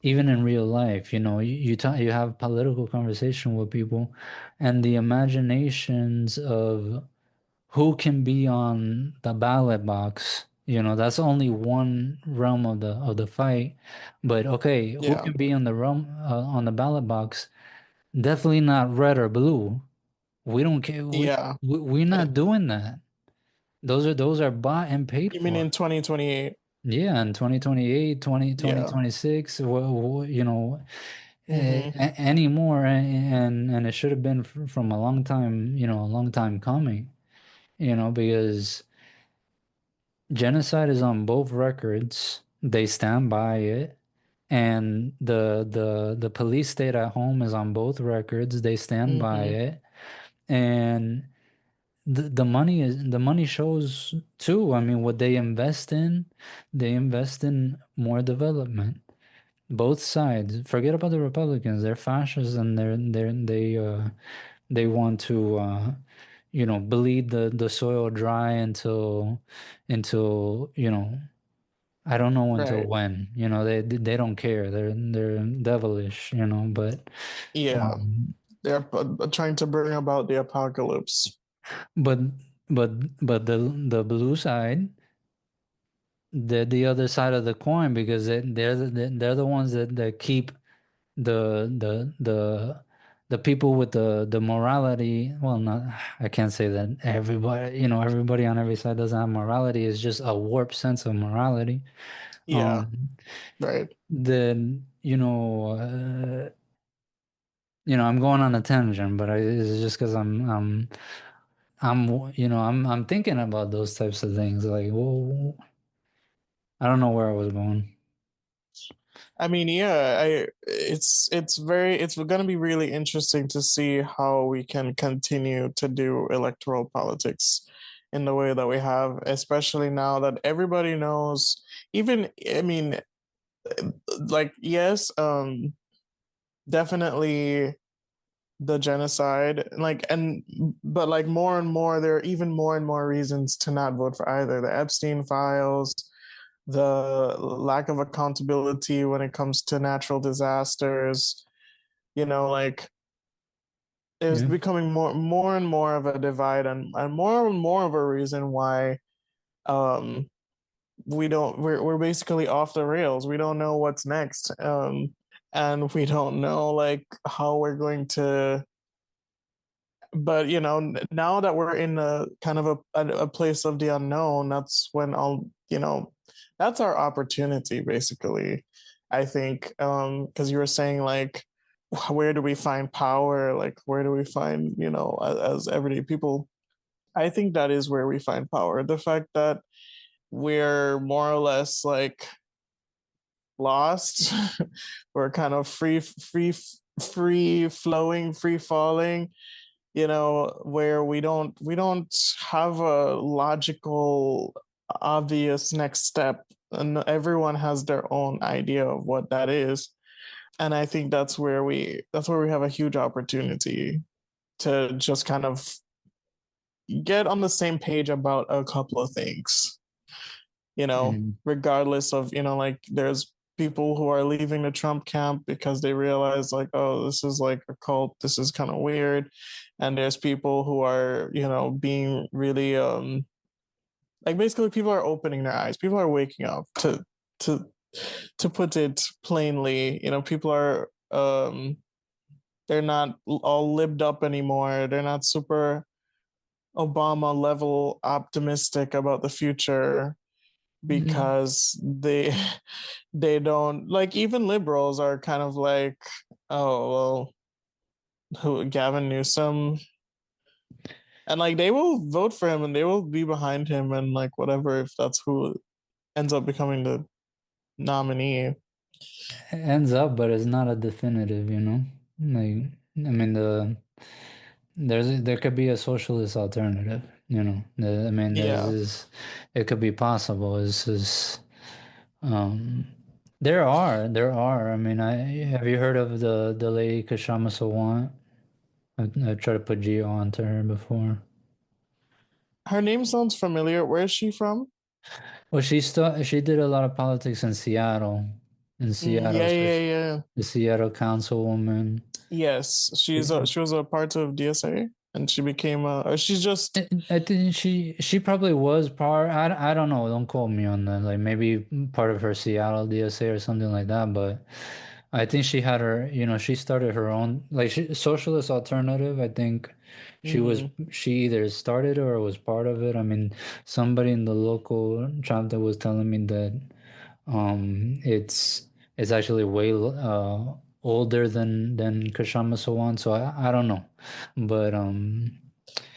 even in real life, you have political conversation with people, and the imaginations of who can be on the ballot box, that's only one realm of the fight. But okay, who Yeah. can be on the realm on the ballot box? Definitely not red or blue. We don't care. Yeah. We're Eh, not doing that. Those are bought and paid You mean for. in 2028? Yeah, in 2028, Yeah. 2026, Mm-hmm. anymore, and it should have been from a long time, a long time coming, because genocide is on both records. They stand by it. And the police state at home is on both records. They stand by Mm-hmm. it. And the money shows too. I mean, what they invest in more development. Both sides. Forget about the Republicans. They're fascists, and they want to bleed the soil dry until I don't know until Right. when. They don't care. They're devilish. But Yeah. um, They're trying to bring about the apocalypse. but but but the blue side, they're the other side of the coin, because they're the ones that keep the people with the morality. Well, not, I can't say that everybody on every side doesn't have morality. It's just a warped sense of morality. Yeah. um Right. then I'm going on a tangent, but it's just because I'm thinking about those types of things, like, well, I don't know where I was going. I mean, yeah, it's going to be really interesting to see how we can continue to do electoral politics in the way that we have, especially now that everybody knows. Even, I mean, like, yes, definitely the genocide, like, and but like more and more, there are even more and more reasons to not vote for either the Epstein files, the lack of accountability when it comes to natural disasters. Like, it's Yeah. becoming more and more of a divide, and more of a reason why um we're basically off the rails. We don't know what's next. And we don't know, like, how we're going to. But now that we're in a kind of a place of the unknown, that's when that's our opportunity, basically. I think, because you were saying, like, where do we find power, like, where do we find, as everyday people. I think that is where we find power. The fact that we're more or less, like, lost. We're kind of free flowing, free falling, where we don't have a logical, obvious next step, and everyone has their own idea of what that is. And I think that's where we have a huge opportunity to just kind of get on the same page about a couple of things, Mhm. regardless of, like, there's people who are leaving the Trump camp because they realize, like, oh, this is like a cult, this is kind of weird. And there's people who are, being really like basically people are opening their eyes. People are waking up to to put it plainly. You know, people are they're not all libbed up anymore. They're not super Obama level optimistic about the future Mm. because they don't like, even liberals are kind of like, oh well, who, Gavin Newsom, and like they will vote for him and they will be behind him and like whatever, if that's who ends up becoming the nominee. It ends up, but it's not a definitive, you know? Like, I mean, there could be a socialist alternative, you know? I mean, Yeah. it could be possible. It's just, um, there are. I mean, have you heard of the lady Kashama Sawant? I tried to put Geo onto her before. Her name sounds familiar. Where is she from? Well, she did a lot of politics in Seattle, Yeah, yeah, especially yeah. the Seattle councilwoman. Yes, she was a part of DSA, and she became a. Or she's just. I think she probably was part. I don't know. Don't quote me on that. Like maybe part of her Seattle DSA or something like that. But I think she had her. You know, she started her own socialist alternative. I think Mhm. she either started or was part of it. I mean, somebody in the local chapter was telling me that it's actually way older than Kashama Sawant. So I don't know, but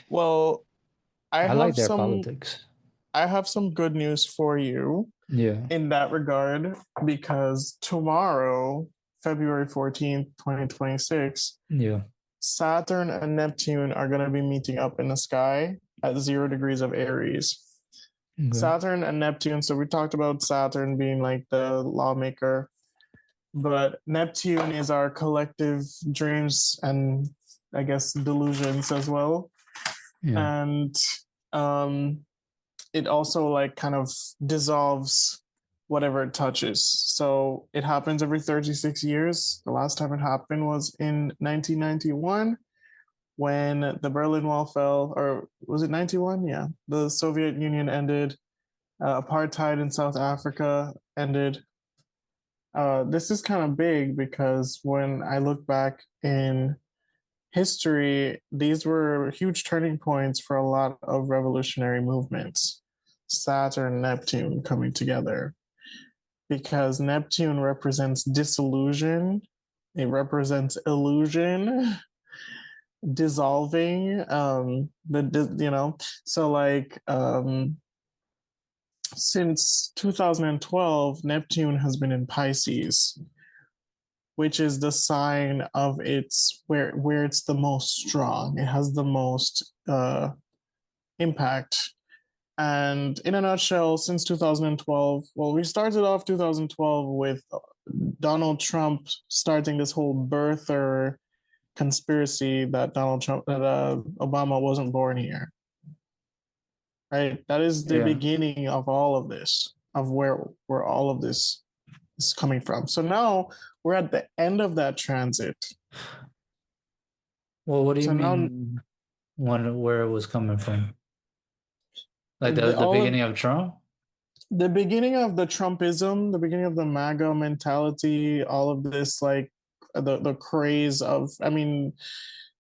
Well, I I like have their some. politics. I have some good news for you Yeah, in that regard, because tomorrow, February 14th, 2026, yeah, Saturn and Neptune are going to be meeting up in the sky at 0 degrees of Aries. okay, Saturn and Neptune. So we talked about Saturn being like the lawmaker, but Neptune is our collective dreams and I guess delusions as well. yeah, And um, it also like kind of dissolves whatever it touches. So it happens every 36 years. The last time it happened was in 1991 when the Berlin Wall fell, or was it 91? Yeah. The Soviet Union ended, apartheid in South Africa ended. This is kind of big because when I look back in history, these were huge turning points for a lot of revolutionary movements. Saturn, Neptune coming together, because Neptune represents disillusion, it represents illusion, dissolving. You know, so like since 2012, Neptune has been in Pisces, which is the sign of its where it's the most strong. It has the most impact. And in a nutshell, since 2012, well, we started off 2012 with Donald Trump starting this whole birther conspiracy that Obama wasn't born here. Right, that is the yeah. beginning of all of this, of where all of this is coming from. So now we're at the end of that transit. Well, what do you So now mean where it was coming from? Like the all of beginning of Trump? the beginning of the Trumpism, the beginning of the MAGA mentality, all of this, like the craze of, I mean,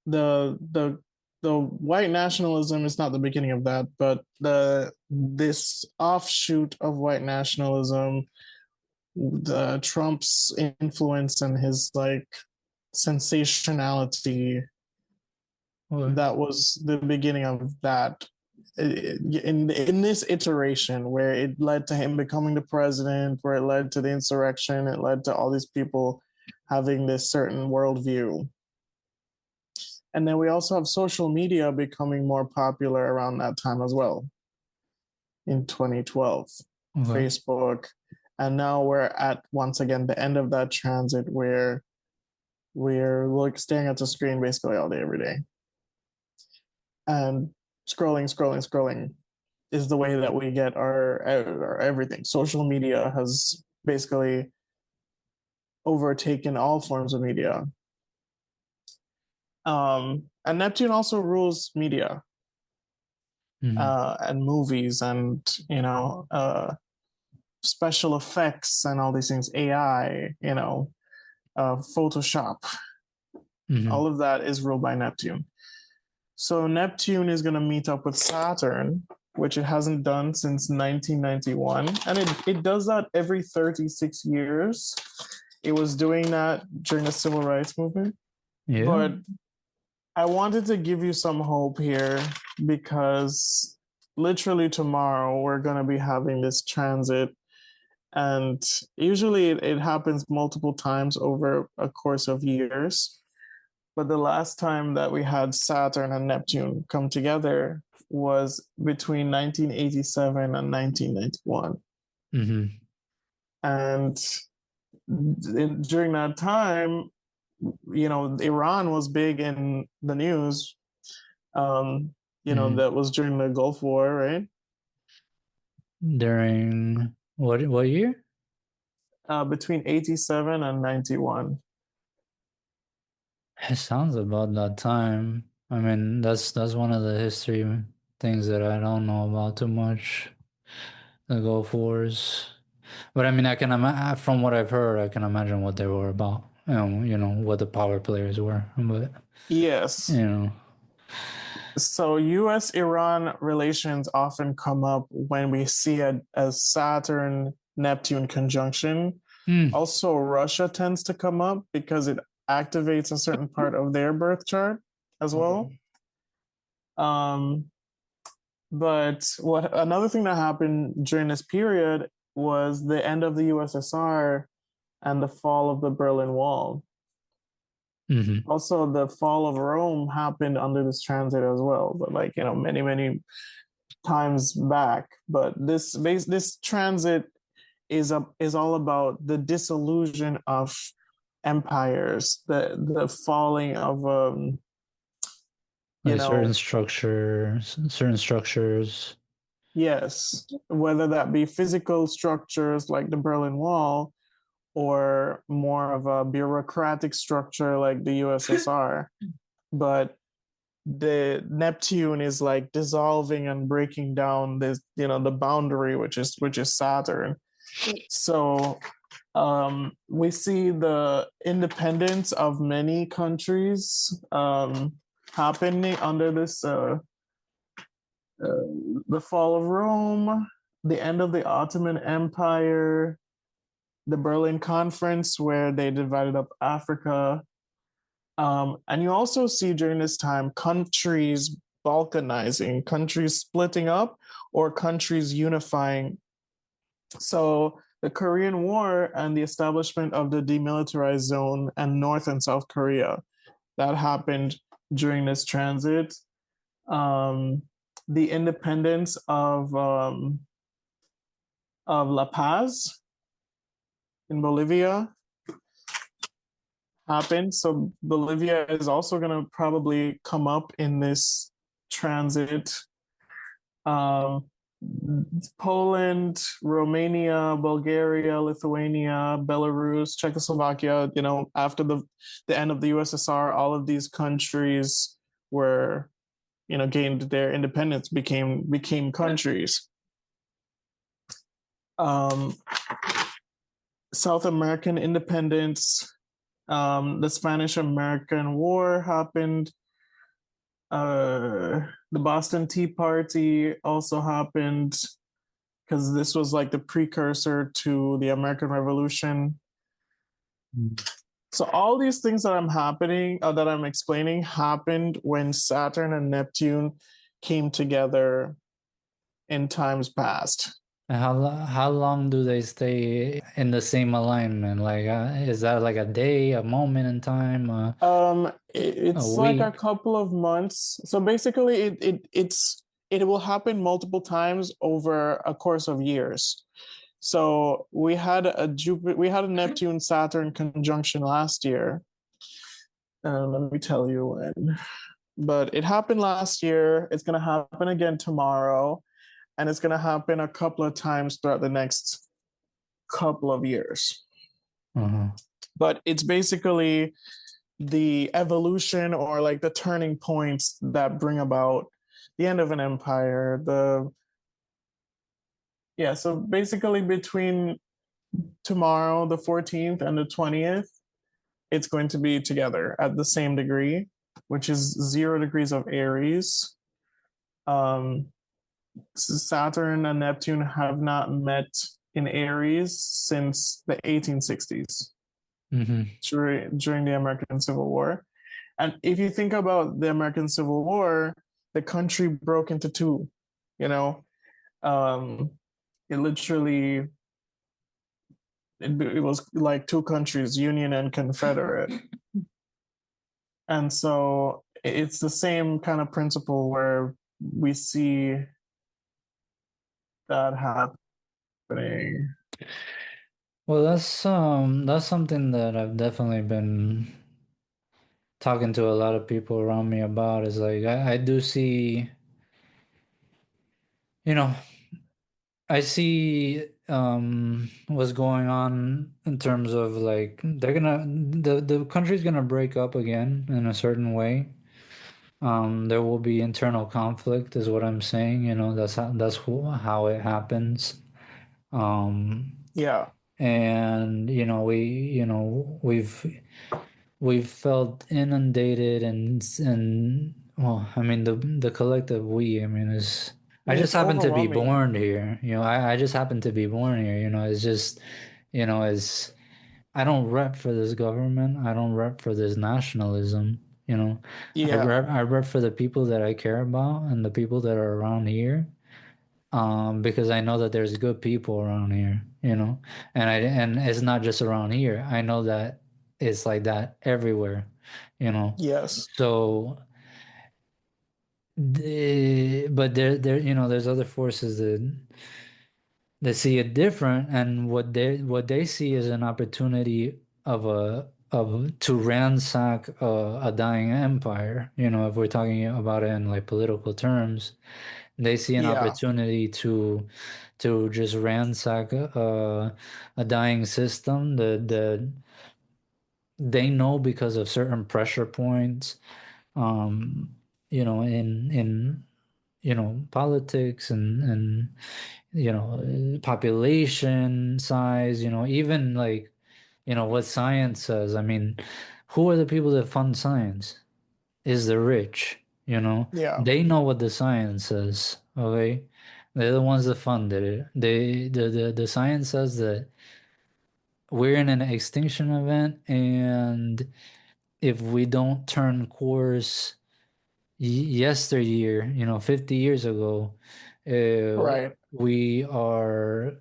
the white nationalism is not the beginning of that, but this offshoot of white nationalism, the Trump's influence and his like sensationality, Okay. that was the beginning of that. In this iteration where it led to him becoming the president, where it led to the insurrection, it led to all these people having this certain worldview. And then we also have social media becoming more popular around that time as well, in 2012, Okay. Facebook. And now we're at, once again, the end of that transit where we're like staring at the screen basically all day, every day. And scrolling is the way that we get our everything. Social media has basically overtaken all forms of media. And Neptune also rules media. and movies and special effects and all these things, AI, Photoshop, all of that is ruled by Neptune. So Neptune is going to meet up with Saturn, which it hasn't done since 1991. And it does that every 36 years. It was doing that during the civil rights movement. Yeah. But I wanted to give you some hope here because literally tomorrow we're going to be having this transit. And usually it happens multiple times over a course of years. But the last time that we had Saturn and Neptune come together was between 1987 and 1991. And during that time, Iran was big in the news. That was during the Gulf War, right? During what year? Between 87 and 91. It sounds about that time. I mean, that's one of the history things that I don't know about too much. The Gulf Wars. But I mean, from what I've heard, I can imagine what they were about. What the power players were. But yes, So U.S.-Iran relations often come up when we see a Saturn-Neptune conjunction. Also, Russia tends to come up because it activates a certain part of their birth chart as well. But another thing that happened during this period was the end of the USSR and the fall of the Berlin Wall. Also, the fall of Rome happened under this transit as well, but many, many times back. But this transit is all about the dissolution of empires, the falling of certain structures. Yes, whether that be physical structures like the Berlin Wall, or more of a bureaucratic structure like the USSR. But the Neptune is like dissolving and breaking down this, the boundary, which is Saturn. So we see the independence of many countries happening under this the fall of Rome, the end of the Ottoman Empire, the Berlin Conference, where they divided up Africa. And you also see during this time countries balkanizing, countries splitting up, or countries unifying. So the Korean War and the establishment of the demilitarized zone and North and South Korea, that happened during this transit. The independence of La Paz in Bolivia happened. So Bolivia is also going to probably come up in this transit. Poland, Romania, Bulgaria, Lithuania, Belarus, Czechoslovakia, after the end of the USSR, all of these countries were, gained their independence, became countries. South American independence, the Spanish-American War happened. The Boston Tea Party also happened because this was like the precursor to the American Revolution. So all these things that I'm explaining happened when Saturn and Neptune came together in times past. How long do they stay in the same alignment? Like, is that like a day, a moment in time? It's like a couple of months. So basically, it will happen multiple times over a course of years. So we had a Neptune Saturn conjunction last year. Let me tell you when. But it happened last year. It's going to happen again tomorrow. And it's going to happen a couple of times throughout the next couple of years. But it's basically the evolution or like the turning points that bring about the end of an empire. So basically between tomorrow, the 14th, and the 20th, it's going to be together at the same degree, which is 0 degrees of Aries. Um, Saturn and Neptune have not met in Aries since the 1860s, during the American Civil War. And if you think about the American Civil War, the country broke into two. You know, um, it literally it was like two countries, Union and Confederate. And so it's the same kind of principle where we see that happening. Well, that's something that I've definitely been talking to a lot of people around me about. Is like I do see, you know, I see what's going on in terms of like the country's gonna break up again in a certain way. There will be internal conflict, is what I'm saying. You know, how it happens. Um, Yeah, and we've felt inundated and well, I mean the collective we, I mean, is I just it's happen to be overwhelming. born here. I just happen to be born here. It's just, it's I don't rep for this government. I don't rep for this nationalism. You know, Yeah, I rep for the people that I care about and the people that are around here. Because I know that there's good people around here, and it's not just around here. I know that it's like that everywhere, you know. yes, So, but there's other forces that see it different, and what they see is an opportunity of to ransack a dying empire. If we're talking about it in like political terms, they see an yeah, opportunity to just ransack a dying system that they know because of certain pressure points, um, in politics and population size, even like what science says. I mean, who are the people that fund science? Is the rich, yeah, they know what the science says, okay? They're the ones that funded it. The science says that we're in an extinction event, and if we don't turn course yesteryear, 50 years ago, right. we are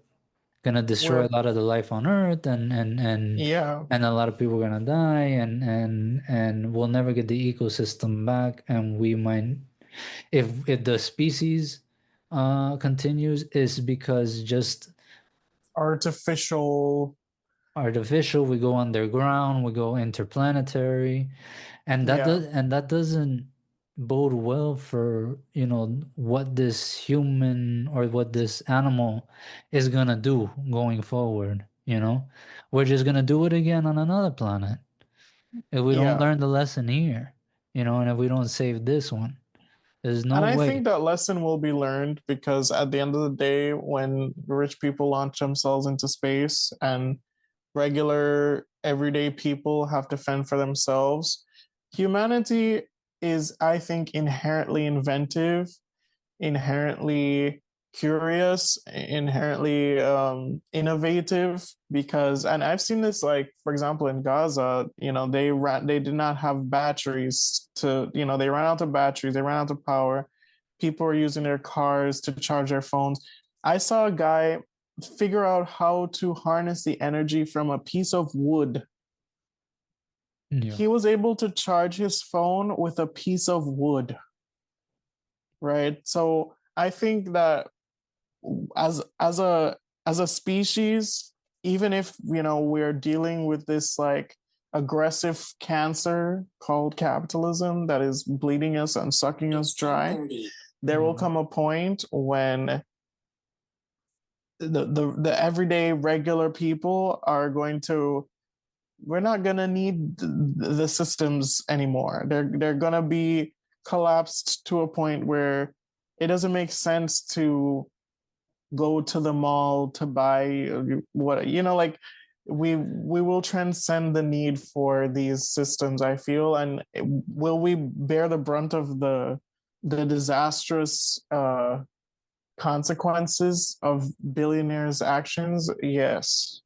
gonna destroy a We're lot of the life on Earth, Yeah, and a lot of people are gonna die, and we'll never get the ecosystem back, and we might, if the species continues, is because just artificial. artificial. We go underground, we go interplanetary, Yeah, and that doesn't bode well for what this human or what this animal is gonna do going forward. We're just gonna do it again on another planet if we don't yeah. learn the lesson here, and if we don't save this one. There's no And I way. think that lesson will be learned because at the end of the day, when rich people launch themselves into space and regular everyday people have to fend for themselves, humanity is, I think, inherently inventive, inherently curious, inherently innovative. Because, and I've seen this, like for example, in Gaza, they did not have batteries to, they ran out of batteries, they ran out of power. People were using their cars to charge their phones. I saw a guy figure out how to harness the energy from a piece of wood. Yeah. He was able to charge his phone with a piece of wood, right? So I think that as a species, even if we're dealing with this like aggressive cancer called capitalism that is bleeding us and sucking us dry, there will come a point when the everyday regular people are going to, we're not going to need the systems anymore. They're going to be collapsed to a point where it doesn't make sense to go to the mall to buy what, like we will transcend the need for these systems, I feel. And will we bear the brunt of the disastrous consequences of billionaires' actions? Yes,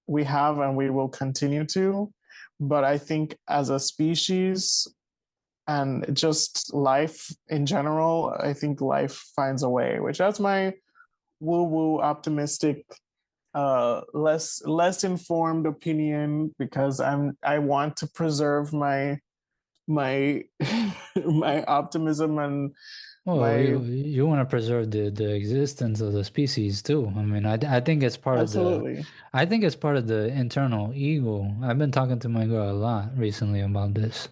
we have, and we will continue to. But I think as a species and just life in general, I think life finds a way, which that's my woo woo optimistic, less informed opinion, because I want to preserve my my optimism and Well, my you want to preserve the existence of the species too. I mean, I think it's part of the absolutely. I think it's part of the internal ego. I've been talking to my girl a lot recently about this.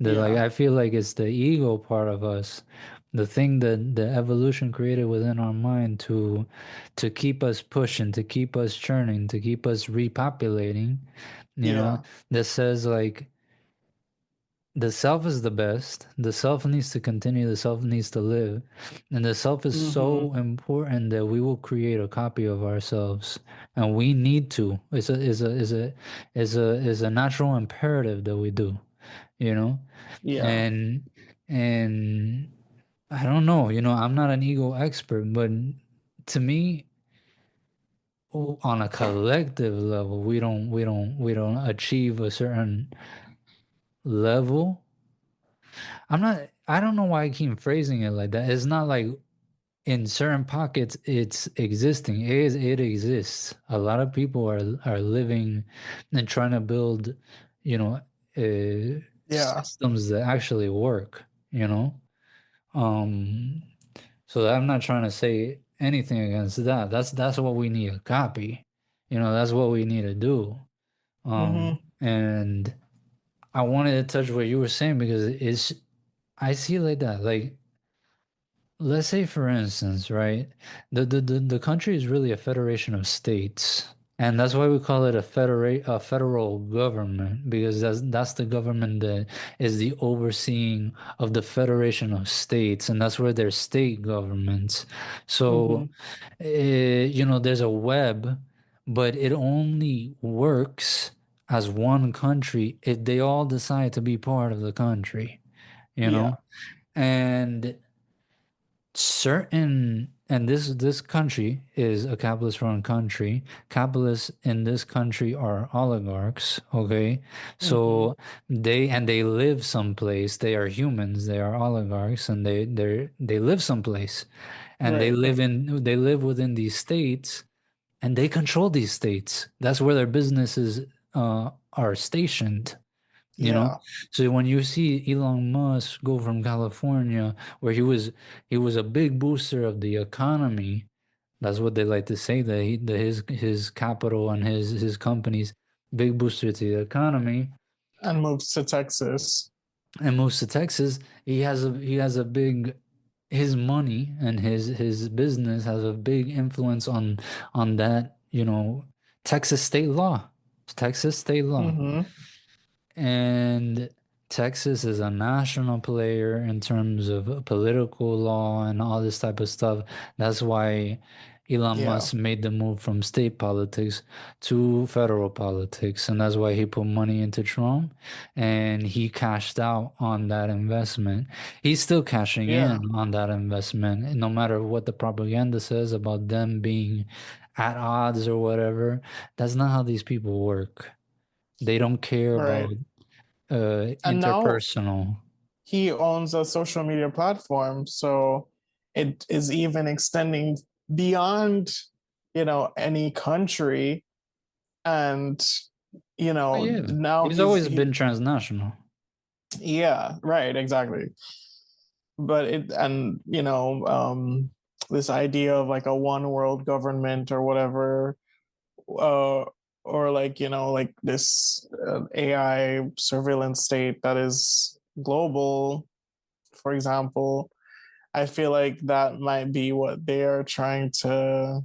That like Yeah, I feel like it's the ego part of us, the thing that the evolution created within our mind to keep us pushing, to keep us churning, to keep us repopulating, you know, yeah. that says like the self is the best. The self needs to continue. The self needs to live. And the self is Mm-hmm. so important that we will create a copy of ourselves. And we need to. It's a natural imperative that we do, you know? Yeah. And and I don't know, I'm not an ego expert, but to me, on a collective level, we don't achieve a certain level. I don't know why I keep phrasing it like that. It's not like in certain pockets it's existing. It exists. A lot of people are living and trying to build, you know, Yeah. systems that actually work, you know? Um, so I'm not trying to say anything against that. That's what we need to copy. That's what we need to do. Mm-hmm. And I wanted to touch what you were saying because I see it like that. Like, let's say, for instance, right? The country is really a federation of states. And that's why we call it a federal government, because that's the government that is the overseeing of the federation of states, and that's where there's state governments. Mm-hmm. So, there's a web, but it only works as one country if they all decide to be part of the country, you Yeah. know? And this country is a capitalist run country. Capitalists in this country are oligarchs, okay? Mm-hmm. So they live someplace. They are humans. They are oligarchs, and they live someplace, and Right. they live within these states, and they control these states. That's where their businesses are stationed. you know Yeah. so when you see Elon Musk go from California, where he was a big booster of the economy. That's what they like to say, that his capital and his companies big booster to the economy, And moves to Texas. and moves to Texas. He has a big, his money and his business has a big influence on that, Texas state law. Texas state law. Mm-hmm. And Texas is a national player in terms of political law and all this type of stuff. That's why Elon Yeah. Musk made the move from state politics to federal politics. And that's why he put money into Trump and he cashed out on that investment. He's still cashing Yeah. in on that investment, no matter what the propaganda says about them being at odds or whatever. That's not how these people work. They don't care Right. about And now interpersonal. he owns a social media platform, so it is even extending beyond, any country. And Oh yeah, now he's always been transnational. yeah, right, exactly. But this idea of like a one world government or whatever, uh or like, like this AI surveillance state that is global, for example. I feel like that might be what they are trying to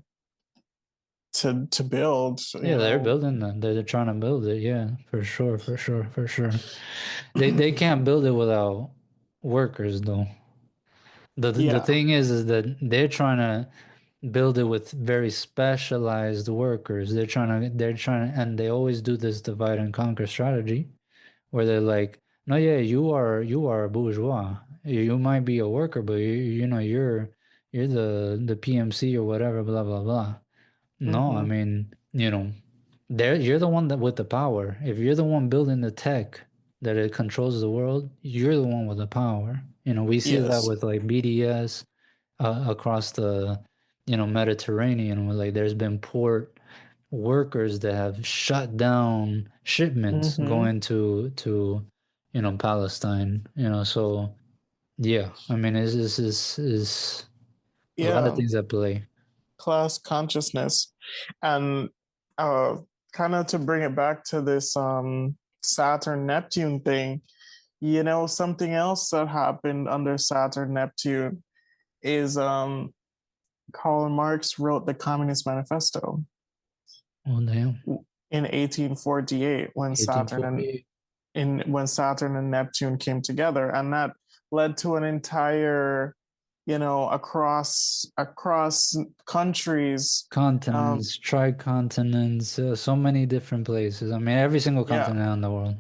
build, Yeah, they're building that. They're trying to build it. Yeah, for sure, for sure, for sure. They can't build it without workers though. The Yeah. thing is that they're trying to build it with very specialized workers. And they always do this divide and conquer strategy where they're like, no, yeah, you are a bourgeois. You might be a worker, but you're the PMC or whatever, blah blah blah. No, I Hmm. mean, you're the one that with the power. If you're the one building the tech that it controls the world, you're the one with the power. We see that Yes. with like BDS across the Mediterranean, where like there's been port workers that have shut down shipments Hmm. going to Palestine. So yeah, I mean, is a lot of Yeah. things at play. Class consciousness. And uh kind of to bring it back to this Saturn Neptune thing, something else that happened under Saturn Neptune is Karl Marx wrote the Communist Manifesto Oh damn, in 1848 1848. when Saturn and Neptune came together, and that led to an entire, across countries. Continents, tricontinents, so many different places. I mean, every single Yeah, continent in the world,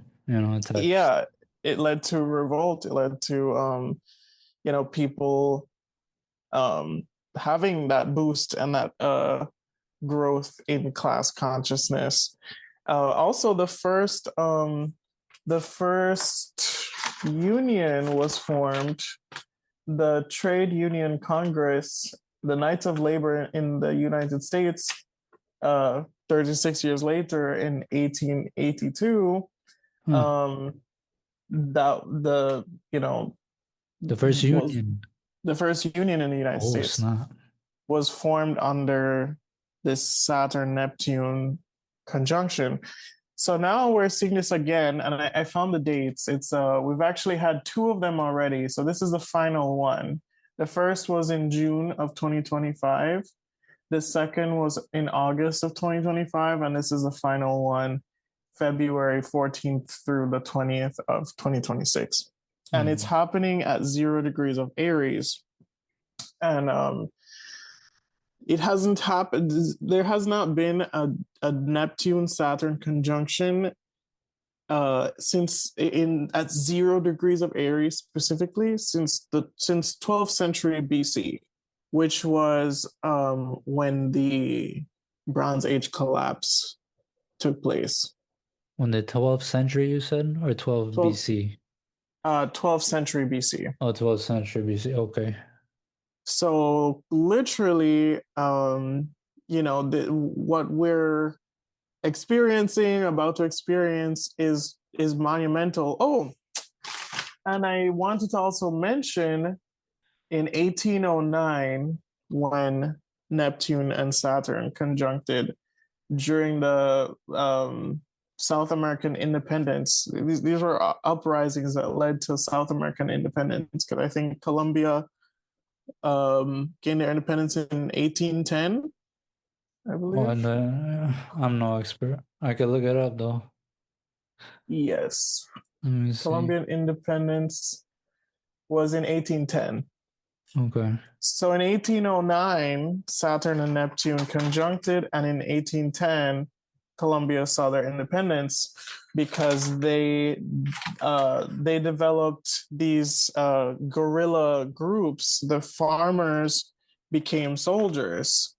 touched. yeah, it led to revolt. It led to people um having that boost and that growth in class consciousness. Also, the first union was formed, the Trade Union Congress, the Knights of Labor in the United States, 36 years later in 1882. Huh. Um, that the you know The first was union. the first union in the United Oh, States snap. was formed under this Saturn Neptune conjunction. So now we're seeing this again, and I found the dates. It's we've actually had two of them already. So this is the final one. The first was in June of 2025. The second was in August of 2025, and this is the final one, February 14th through the 20th of 2026. And it's Hmm. happening at 0 degrees of Aries. And it hasn't happened. There has not been a Neptune Saturn conjunction since in at 0 degrees of Aries specifically since 12th century BC, which was when the Bronze Age collapse took place. When the 12th century, you said, or 12 12th BC? 12th century BC. Oh, 12th century BC. Okay. So literally, what we're experiencing, about to experience, is monumental. Oh, and I wanted to also mention in 1809 when Neptune and Saturn conjuncted during the South American independence. These were uprisings that led to South American independence, because I think Colombia gained their independence in 1810, I Oh, believe. and I'm no expert. I could look it up though. Yes, Let me see. Colombian independence was in 1810. Okay. So in 1809, Saturn and Neptune conjuncted, and in 1810, Colombia saw their independence because they developed these guerrilla groups. The farmers became soldiers,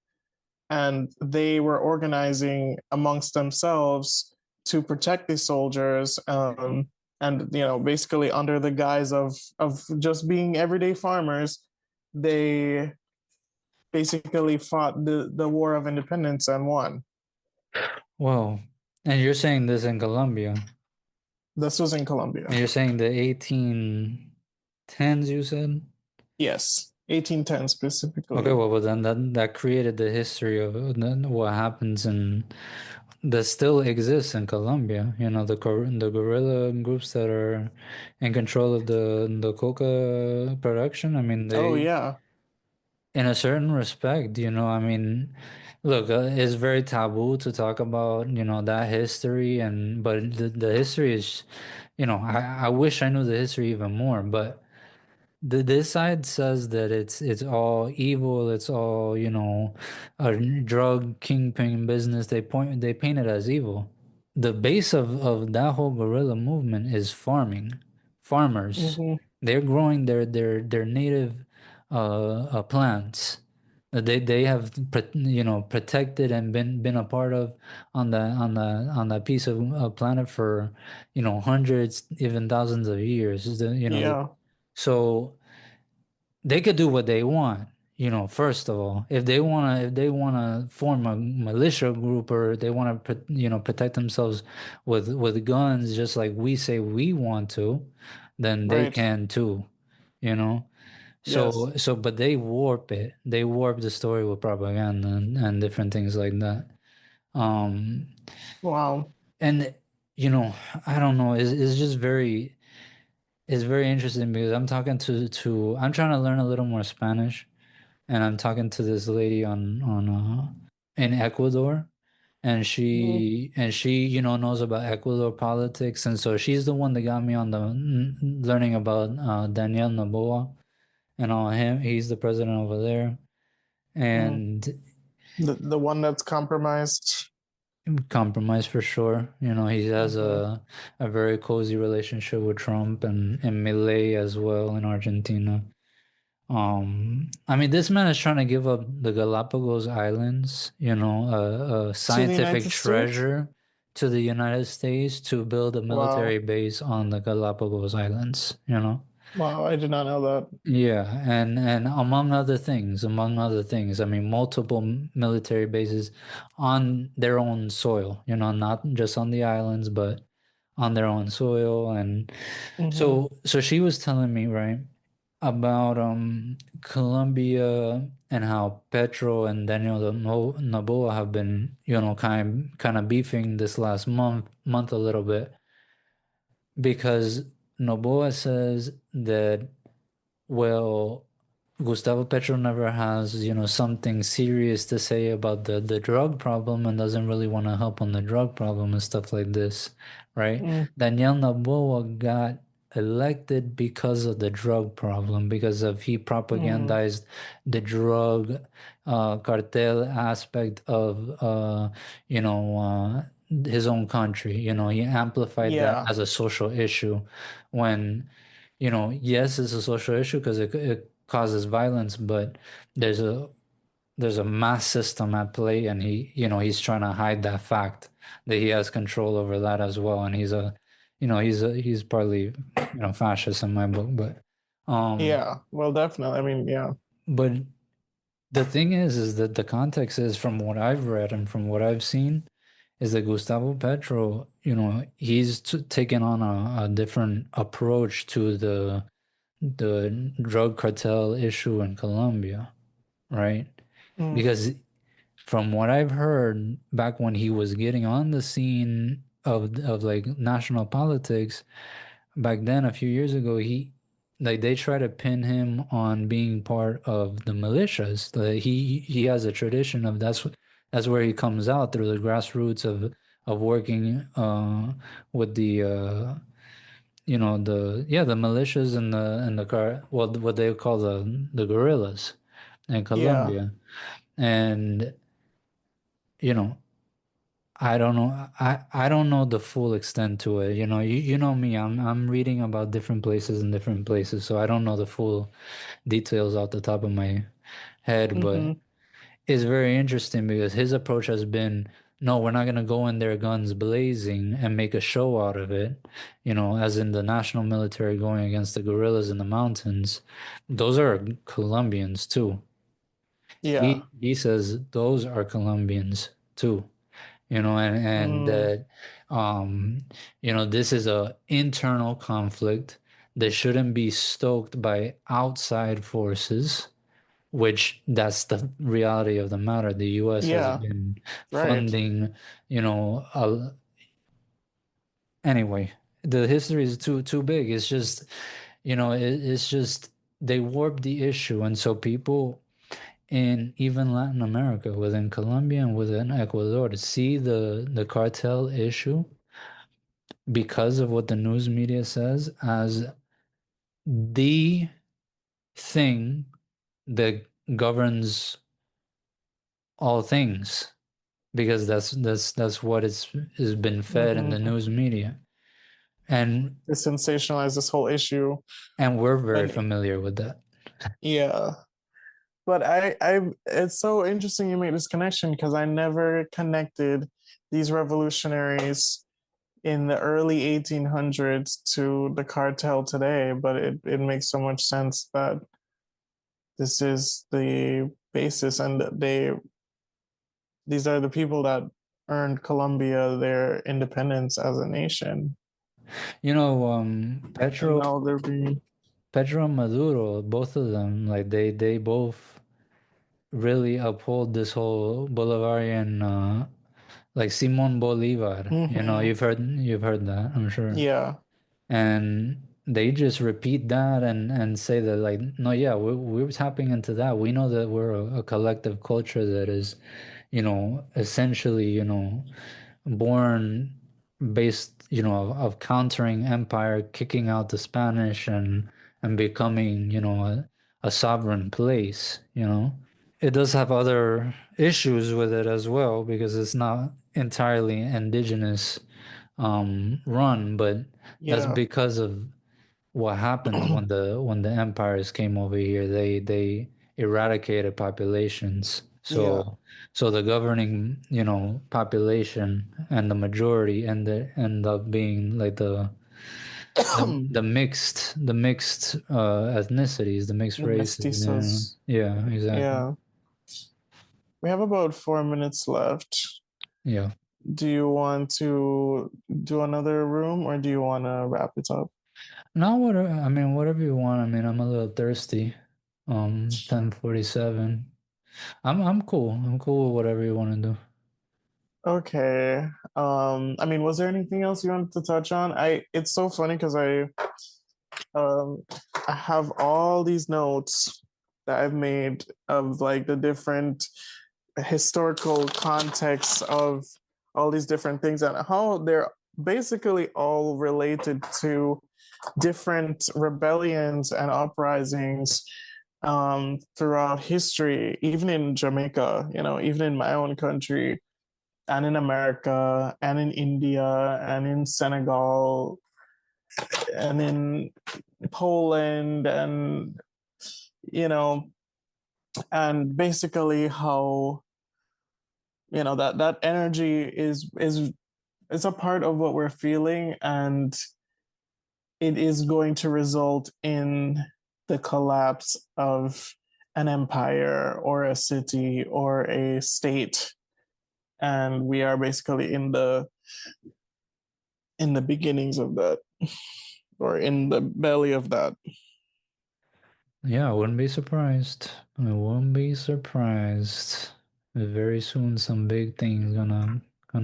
and they were organizing amongst themselves to protect these soldiers. And basically under the guise of just being everyday farmers, they basically fought the War of Independence and won. Well, and you're saying this in Colombia. This was in Colombia. And you're saying the 1810s, you said? Yes, 1810 Okay, specifically. well, but then that created the history of what happens that still exists in Colombia. The guerrilla groups that are in control of the coca production. I mean, Oh they, yeah. in a certain respect, I mean, look, it's very taboo to talk about, that history, but the history is, I wish I knew the history even more, but this side says that it's all evil, it's all, a drug kingpin business. They paint it as evil. The base of that whole guerrilla movement is farmers. Mm-hmm. They're growing their native plants that they have protected and been a part of on that piece of planet for hundreds, even thousands of years. Yeah. So they could do what they want, first of all. If they wanna form a militia group, or they wanna protect themselves with guns, just like we say we want to, then they Right. can too, you know. Yes. But they warp it. They warp the story with propaganda and different things like that. Um, Wow. and I don't know. It's just it's very interesting because I'm trying to learn a little more Spanish, and I'm talking to this lady on in Ecuador, and Mm-hmm. she knows about Ecuador politics, and so she's the one that got me on the learning about Daniel Noboa and all him. He's the president over there, Mm. and The one that's compromised. compromise for sure. He has Mm-hmm. a very cozy relationship with Trump and Milei as well in Argentina. I mean, this man is trying to give up the Galapagos Islands, a To the scientific United States? treasure, to the United States to build a military Wow. base on the Galapagos Islands. Wow, I did not know that. Yeah, and among other things, I mean, multiple military bases on their own soil, not just on the islands, but on their own soil. And Mm-hmm. so she was telling me, right, about Colombia, and how Petro and Daniel Noboa have been, kind of beefing this last month a little bit, because Noboa says that, well, Gustavo Petro never has, something serious to say about the drug problem, and doesn't really want to help on the drug problem and stuff like this, right? Mm. Daniel Noboa got elected because of the drug problem, because of he Mm. propagandized the drug cartel aspect of his own country. He amplified that Yeah. as a social issue, when yes, it's a social issue because it causes violence, but there's a there's a mass system at play, and he's trying to hide that fact that he has control over that as well, and he's partly fascist in my book, um Yeah. Well, definitely. I mean, yeah. but the thing is that the context is, from what I've read and from what I've seen, is that Gustavo Petro, he's taken on a different approach to the drug cartel issue in Colombia, right? Mm. Because from what I've heard, back when he was getting on the scene of like national politics, back then a few years ago, they try to pin him on being part of the militias. He has a tradition of that's where he comes out, through the grassroots of working with the militias and the car, well, what they call the guerrillas in Yeah. Colombia. And you know I don't know, I don't know the full extent to it. You know me, I'm reading about different places, so I don't know the full details off the top of my head. But Mm-hmm. it's very interesting because his approach has been, no, we're not going to go in there guns blazing and make a show out of it, as in the national military going against the guerrillas in the mountains. Those are Colombians too. Yeah. He says those are Colombians too, and Mm. that, um, this is a internal conflict that shouldn't be stoked by outside forces, which that's the reality of the matter. The US has Yeah. been Right. funding, anyway, the history is too big. It's just, it's just they warp the issue, and so people in even Latin America, within Colombia and within Ecuador, to see the cartel issue, because of what the news media says, as the thing that governs all things, because that's what is been fed in the news media, and They sensationalize this whole issue, we're very and familiar with that. yeah. But it's so interesting you make this connection, because I never connected these revolutionaries in the early 1800s to the cartel today. But it makes so much sense that this is the basis, and these are the people that earned Colombia their independence as a nation. You know, And Petro now they're being and Maduro, both of them, like they both really uphold this whole Bolivarian, like Simon Bolivar. You know, Mhm. you've heard that, I'm sure. Yeah, And they just repeat that and say that, like, no, yeah, we're tapping into that. We know that we're a collective culture that is, you know, essentially, you know, born based, you know, of countering empire, kicking out the Spanish, and becoming, you know, a sovereign place, you know. It does have other issues with it as well, because it's not entirely indigenous run, but that's yeah. because of what happened when the empires came over here. They eradicated populations. Yeah. So the governing, you know, population and the majority end up being like the mixed ethnicities, the mixed The races. Yeah, mestizos. yeah, exactly. Yeah. We have about 4 minutes left. Yeah. Do you want to do another room, or do you want to wrap it up? No, whatever. I mean, whatever you want. I mean, I'm a little thirsty. 10:47. I'm cool. I'm cool with whatever you want to do. Okay. I mean, was there anything else you wanted to touch on? It's so funny because um I have all these notes that I've made of like the different historical contexts of all these different things, and how they're basically all related to different rebellions and uprisings throughout history, even in Jamaica, you know, even in my own country, and in America, and in India, and in Senegal, and in Poland, and you know, and basically how, you know, that energy is a part of what we're feeling, and it is going to result in the collapse of an empire or a city or a state, and we are basically in the beginnings of that, or in the belly of that. Yeah, I wouldn't be surprised. I wouldn't be surprised. Very soon, some big things gonna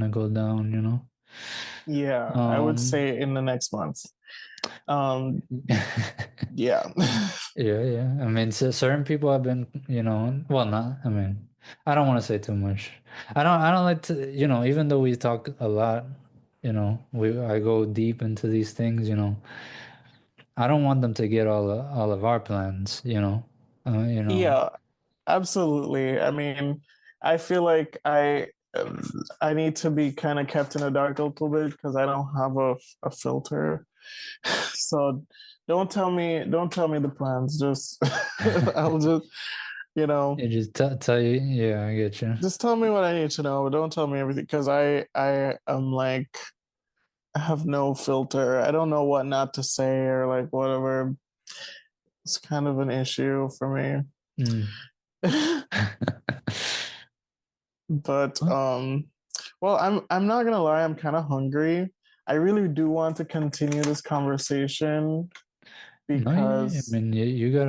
go down. You know. Yeah, I would Um. say in the next month. um yeah. Yeah, yeah. I mean, so certain people have been, you know, well, not. I mean, I don't want to say too much. I don't like to, you know, even though we talk a lot, you know, I go deep into these things, you know. I don't want them to get all of our plans, you know. You know. Yeah, absolutely. I mean, I feel like I need to be kind of kept in the dark a little bit, because I don't have a filter. So don't tell me the plans. Just I'll just, you know, It just tell you, yeah, I get you. just tell me what I need to know, but don't tell me everything, because I am like, I have no filter. I don't know what not to say, or like whatever. It's kind of an issue for me. Mm. But Huh? well, I'm not gonna lie, I'm kind of hungry. I really do want to continue this conversation, No, yeah, I because mean, you got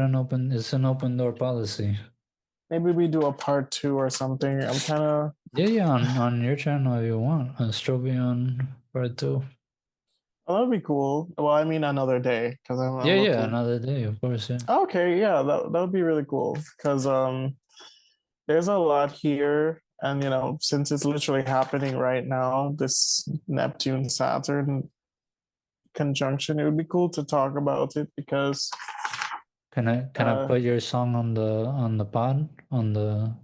it's an open door policy. maybe we do a part two or something. I'm kind of, Yeah, yeah, on your channel if you want. Astrovion part 2. oh, that'd be cool. Well, I mean another day, because Yeah, I'm yeah, looking. another day, of course, yeah. Okay, yeah, that would be really cool, because there's a lot here, and you know, since it's literally happening right now, this Neptune Saturn conjunction, it would be cool to talk about it, because Can I put your song on the pod, on the,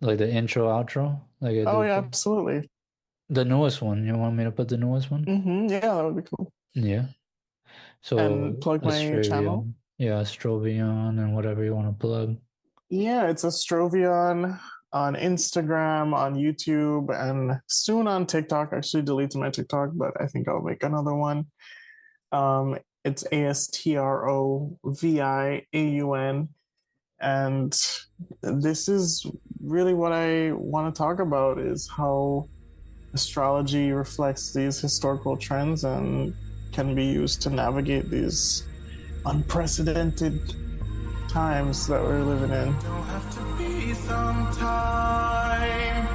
like, the intro outro, like I Oh do yeah, for absolutely. the newest one? You want me to put the newest one? Yeah, that would be cool. Yeah. And So plug my channel. Yeah, Astrovion and whatever you want to plug. Yeah, it's Astrovion on Instagram, on YouTube, and soon on TikTok. I actually deleted my TikTok, but I think I'll make another one. It's ASTROVIAUN. And this is really what I want to talk about, is how astrology reflects these historical trends and can be used to navigate these unprecedented times that we're living in. It don't have to be sometime.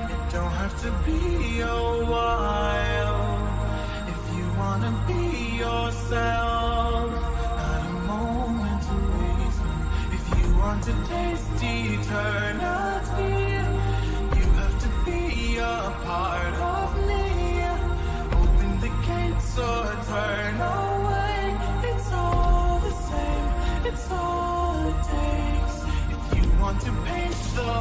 It don't have to be a while. If you wanna be yourself, not a moment to waste. If you want to taste eternity, you have to be a part of me. Open the gates or turn away. It's all the same. It's all it takes. If you want to paint the